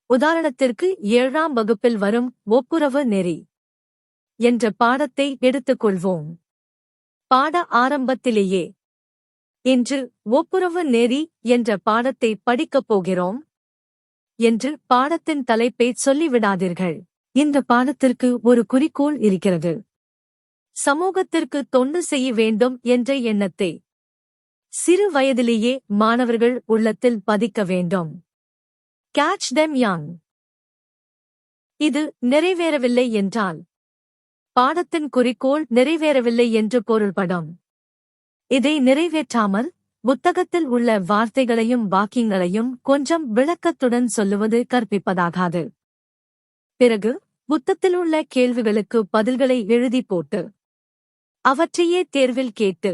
உதாரணத்திற்கு 7ஆம் வகுப்பில் வரும் ஒப்புரவு நெறி என்ற பாடத்தை எடுத்துக்கொள்வோம். பாட ஆரம்பத்திலேயே இன்று ஒப்புரவு நெறி என்ற பாடத்தை படிக்கப் போகிறோம் என்று பாடத்தின் தலைப்பை சொல்லிவிடாதீர்கள். இந்த பாடத்திற்கு ஒரு குறிக்கோள் இருக்கிறது. சமூகத்திற்கு தொண்டு செய்ய வேண்டும் என்ற எண்ணத்தை சிறு வயதிலேயே மாணவர்கள் உள்ளத்தில் பதிக்க வேண்டும். Catch them young. இது நிறைவேறவில்லை என்றால் பாடத்தின் குறிக்கோள் நிறைவேறவில்லை என்று பொருள்படும். இதை நிறைவேற்றாமல் புத்தகத்தில் உள்ள வார்த்தைகளையும் வாக்கியங்களையும் கொஞ்சம் விளக்கத்துடன் சொல்லுவது கற்பிப்பதாகாது. பிறகு புத்தகத்தில் உள்ள கேள்விகளுக்கு பதில்களை எழுதி போட்டு அவற்றையே தேர்வில் கேட்டு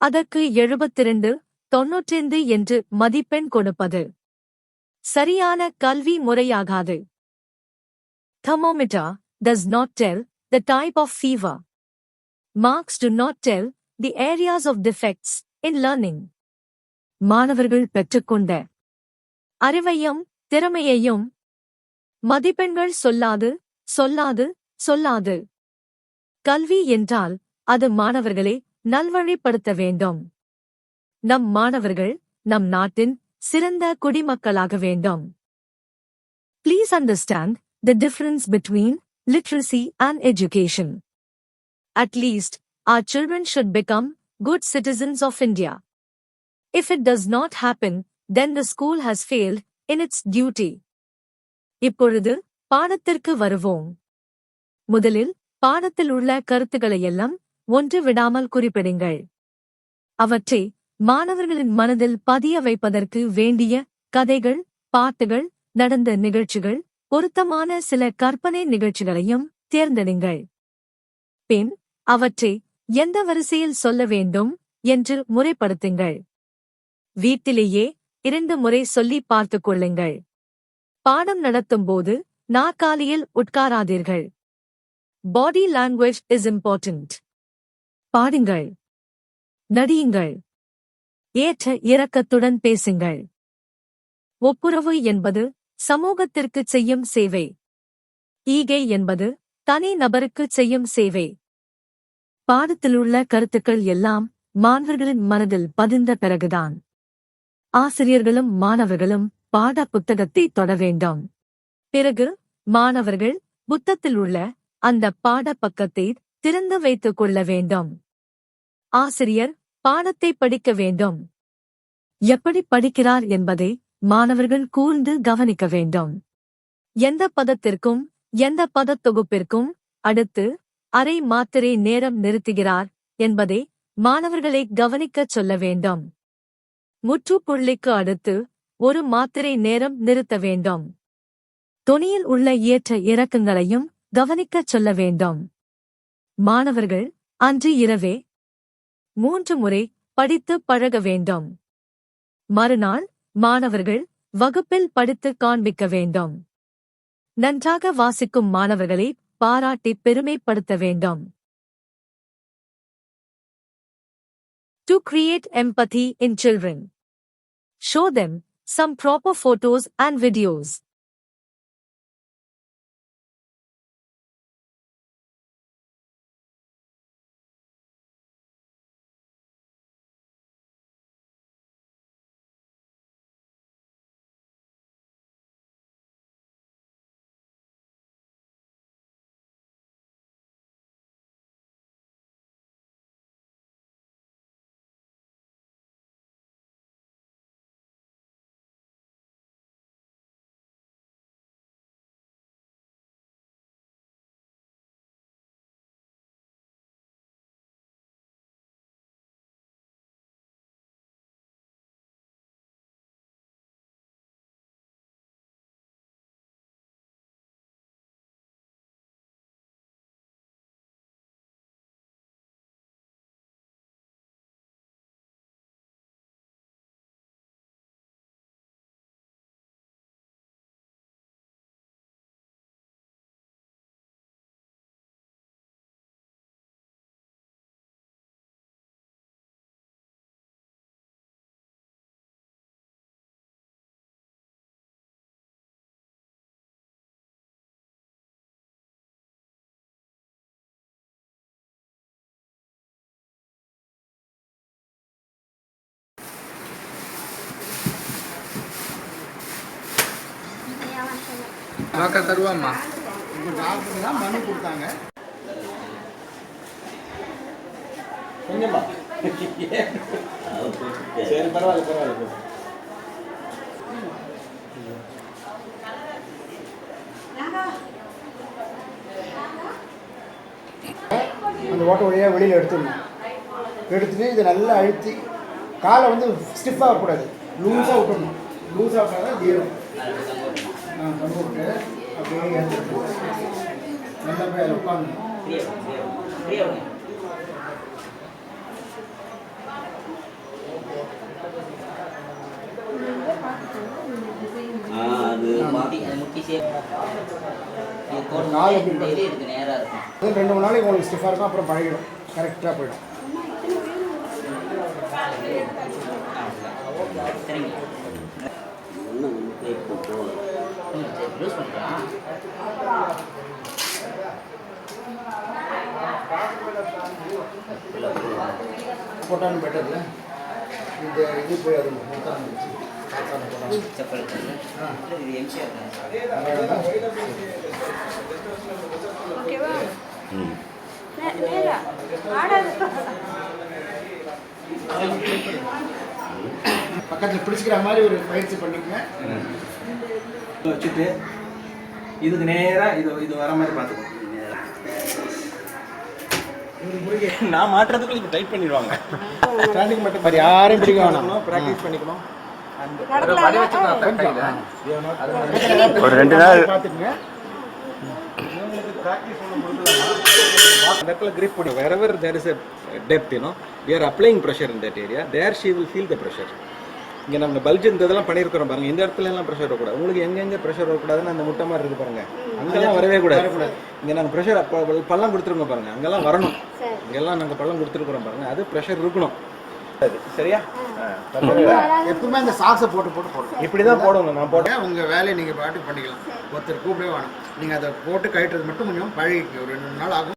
அதற்கு 72, 95 என்று மதிப்பெண் கொடுப்பது சரியான கல்வி முறையாகாது. Thermometer does not tell the type of fever. Marks do not tell the areas of defects in learning. மாணவர்கள் பெற்றுக்கொண்ட அறிவையும் திறமையையும் மதிப்பெண்கள் சொல்லாது சொல்லாது சொல்லாது. கல்வி என்றால் அது மாணவர்களை நல்வழிப்படுத்த வேண்டும். நம் மாணவர்கள் நம் நாட்டின் சிறந்த குடிமக்களாக வேண்டும். Please understand the difference between literacy and education. At least, our children should become good citizens of India. If it does not happen, then the school has failed in its duty. இப்பொழுது பாடத்திற்கு வருவோம். முதலில் பாடத்தில் உள்ள கருத்துக்களையெல்லாம் ஒன்று விடாமல் குறிப்பிடுங்கள். அவற்றை மாணவர்களின் மனதில் பதிய வைப்பதற்கு வேண்டிய கதைகள், பாட்டுகள், நடந்த நிகழ்ச்சிகள், பொருத்தமான சில கற்பனை நிகழ்ச்சிகளையும் தேர்ந்தெடுங்கள். பின் அவற்றை எந்த வரிசையில் சொல்ல வேண்டும் என்று முறைப்படுத்துங்கள். வீட்டிலேயே 2 முறை சொல்லி பார்த்துக் கொள்ளுங்கள். பாடம் நடத்தும்போது நாற்காலியில் உட்காராதீர்கள். Body language is important. பாடுங்கள், நடியுங்கள், ஏற்ற இரக்கத்துடன் பேசுங்கள். ஒப்புரவு என்பது சமூகத்திற்குச் செய்யும் சேவை. ஈகை என்பது தனி நபருக்குச் செய்யும் சேவை. பாடத்திலுள்ள கருத்துக்கள் எல்லாம் மாணவர்களின் மனதில் பதிந்த பிறகுதான் ஆசிரியர்களும் மாணவர்களும் பாட புத்தகத்தை தொட வேண்டும். பிறகு மாணவர்கள் புத்தகத்தில் உள்ள அந்த பாட பக்கத்தை திறந்து வைத்துக் கொள்ள வேண்டும். ஆசிரியர் பாடத்தை படிக்க வேண்டும். எப்படி படிக்கிறார் என்பதை மாணவர்கள் கூர்ந்து கவனிக்க வேண்டும். எந்த பதத்திற்கும் எந்த பதத்தொகுப்பிற்கும் அடுத்து அரை மாத்திரை நேரம் நிறுத்துகிறார் என்பதை மாணவர்களை கவனிக்கச் சொல்ல வேண்டும். முற்றுப்புள்ளிக்கு அடுத்து ஒரு மாத்திரை நேரம் நிறுத்த வேண்டும். தொனியில் உள்ள ஏற்ற இறக்கங்களையும் கவனிக்கச் சொல்ல வேண்டும். மாணவர்கள் அன்று இரவே 3 முறை படித்து பழக வேண்டும். மறுநாள் மாணவர்கள் வகுப்பில் படித்து காண்பிக்க வேண்டும். நன்றாக வாசிக்கும் மாணவர்களை பாராட்டி பெருமைப்படுத்த வேண்டும். To create empathy in children, show them some proper photos and videos. Doctor தருவாம்மா. டாக்டர் தான் மனு கொடுத்தாங்க. கொஞ்சமா சரி பரவாயில்ல பரவாயில்ல. அந்த ஓட்ட வழியாக வெளியில் எடுத்துடணும். எடுத்துட்டு இதை நல்லா அழுத்தி காலை வந்து ஸ்டிஃபாக இருக்கக்கூடாது, லூஸாக விட்டுடணும். லூஸாக விட்டால் தான் ஏறும். தம்பு விட்டு அப்படியே எடுத்துட்டு நல்லா போய் அதில் உட்காந்து நாலு 2-3 நாளைக்கு உங்களுக்கு ஸ்டிஃபாக இருக்கும். அப்புறம் பழகிடும், கரெக்டாக போயிடும். போட்டான்னு பெட்டர்ல இந்த இது போய் அது பக்கத்தில் பிடிச்சிக்கிற மாதிரி ஒரு பயிற்சி பண்ணிக்கங்க. வச்சுட்டு இதுக்கு நேராக இது வர மாதிரி பார்த்துக்கோ. நான் மாட்டுறதுக்குள்ள இப்போ டைப் பண்ணிடுவாங்க. ஸ்டாண்டிங் மட்டும் மாதிரி யாரையும் பிடிக்க வேணாம், ப்ராக்டிஸ் பண்ணிக்கணும். ஒரு 2 நாள் பார்த்துக்குங்க. ப்ராக்டிஸ் பண்ணும்போது அந்த இடத்துல grip பண்ணி wherever there is a depth, we are applying pressure in that area, there she will feel the pressure. இங்கே நம்ம பல்ஜ் இந்த இதெல்லாம் பண்ணியிருக்கிறோம் பாருங்க. இந்த இடத்துல எல்லாம் ப்ரெஷர் வரக்கூடாது. உங்களுக்கு எங்கெங்கே ப்ரெஷர் வரக்கூடாதுன்னு அந்த முட்டை மாதிரி இருக்கு பாருங்க, அங்கெல்லாம் வரவே கூடாது. இங்கே நாங்கள் ப்ரெஷர் பள்ளம் கொடுத்துருக்கோம் பாருங்க, அங்கெல்லாம் வரணும். இங்கெல்லாம் நாங்கள் பள்ளம் கொடுத்துருக்குறோம் பாருங்க, அது ப்ரெஷர் இருக்கணும். சரியா? எப்பவுமே இந்த சாக்ஸை போட்டு இப்படி தான் போடணும். நான் போட்டேன். உங்கள் வேலையை நீங்கள் பாட்டு பண்ணிக்கலாம். ஒருத்தர் கூப்பிடவே வேணும். நீங்கள் அதை போட்டு கட்டுறது மட்டும் கொஞ்சம் பழகிக்க. ஒரு 2 நாள் ஆகும்.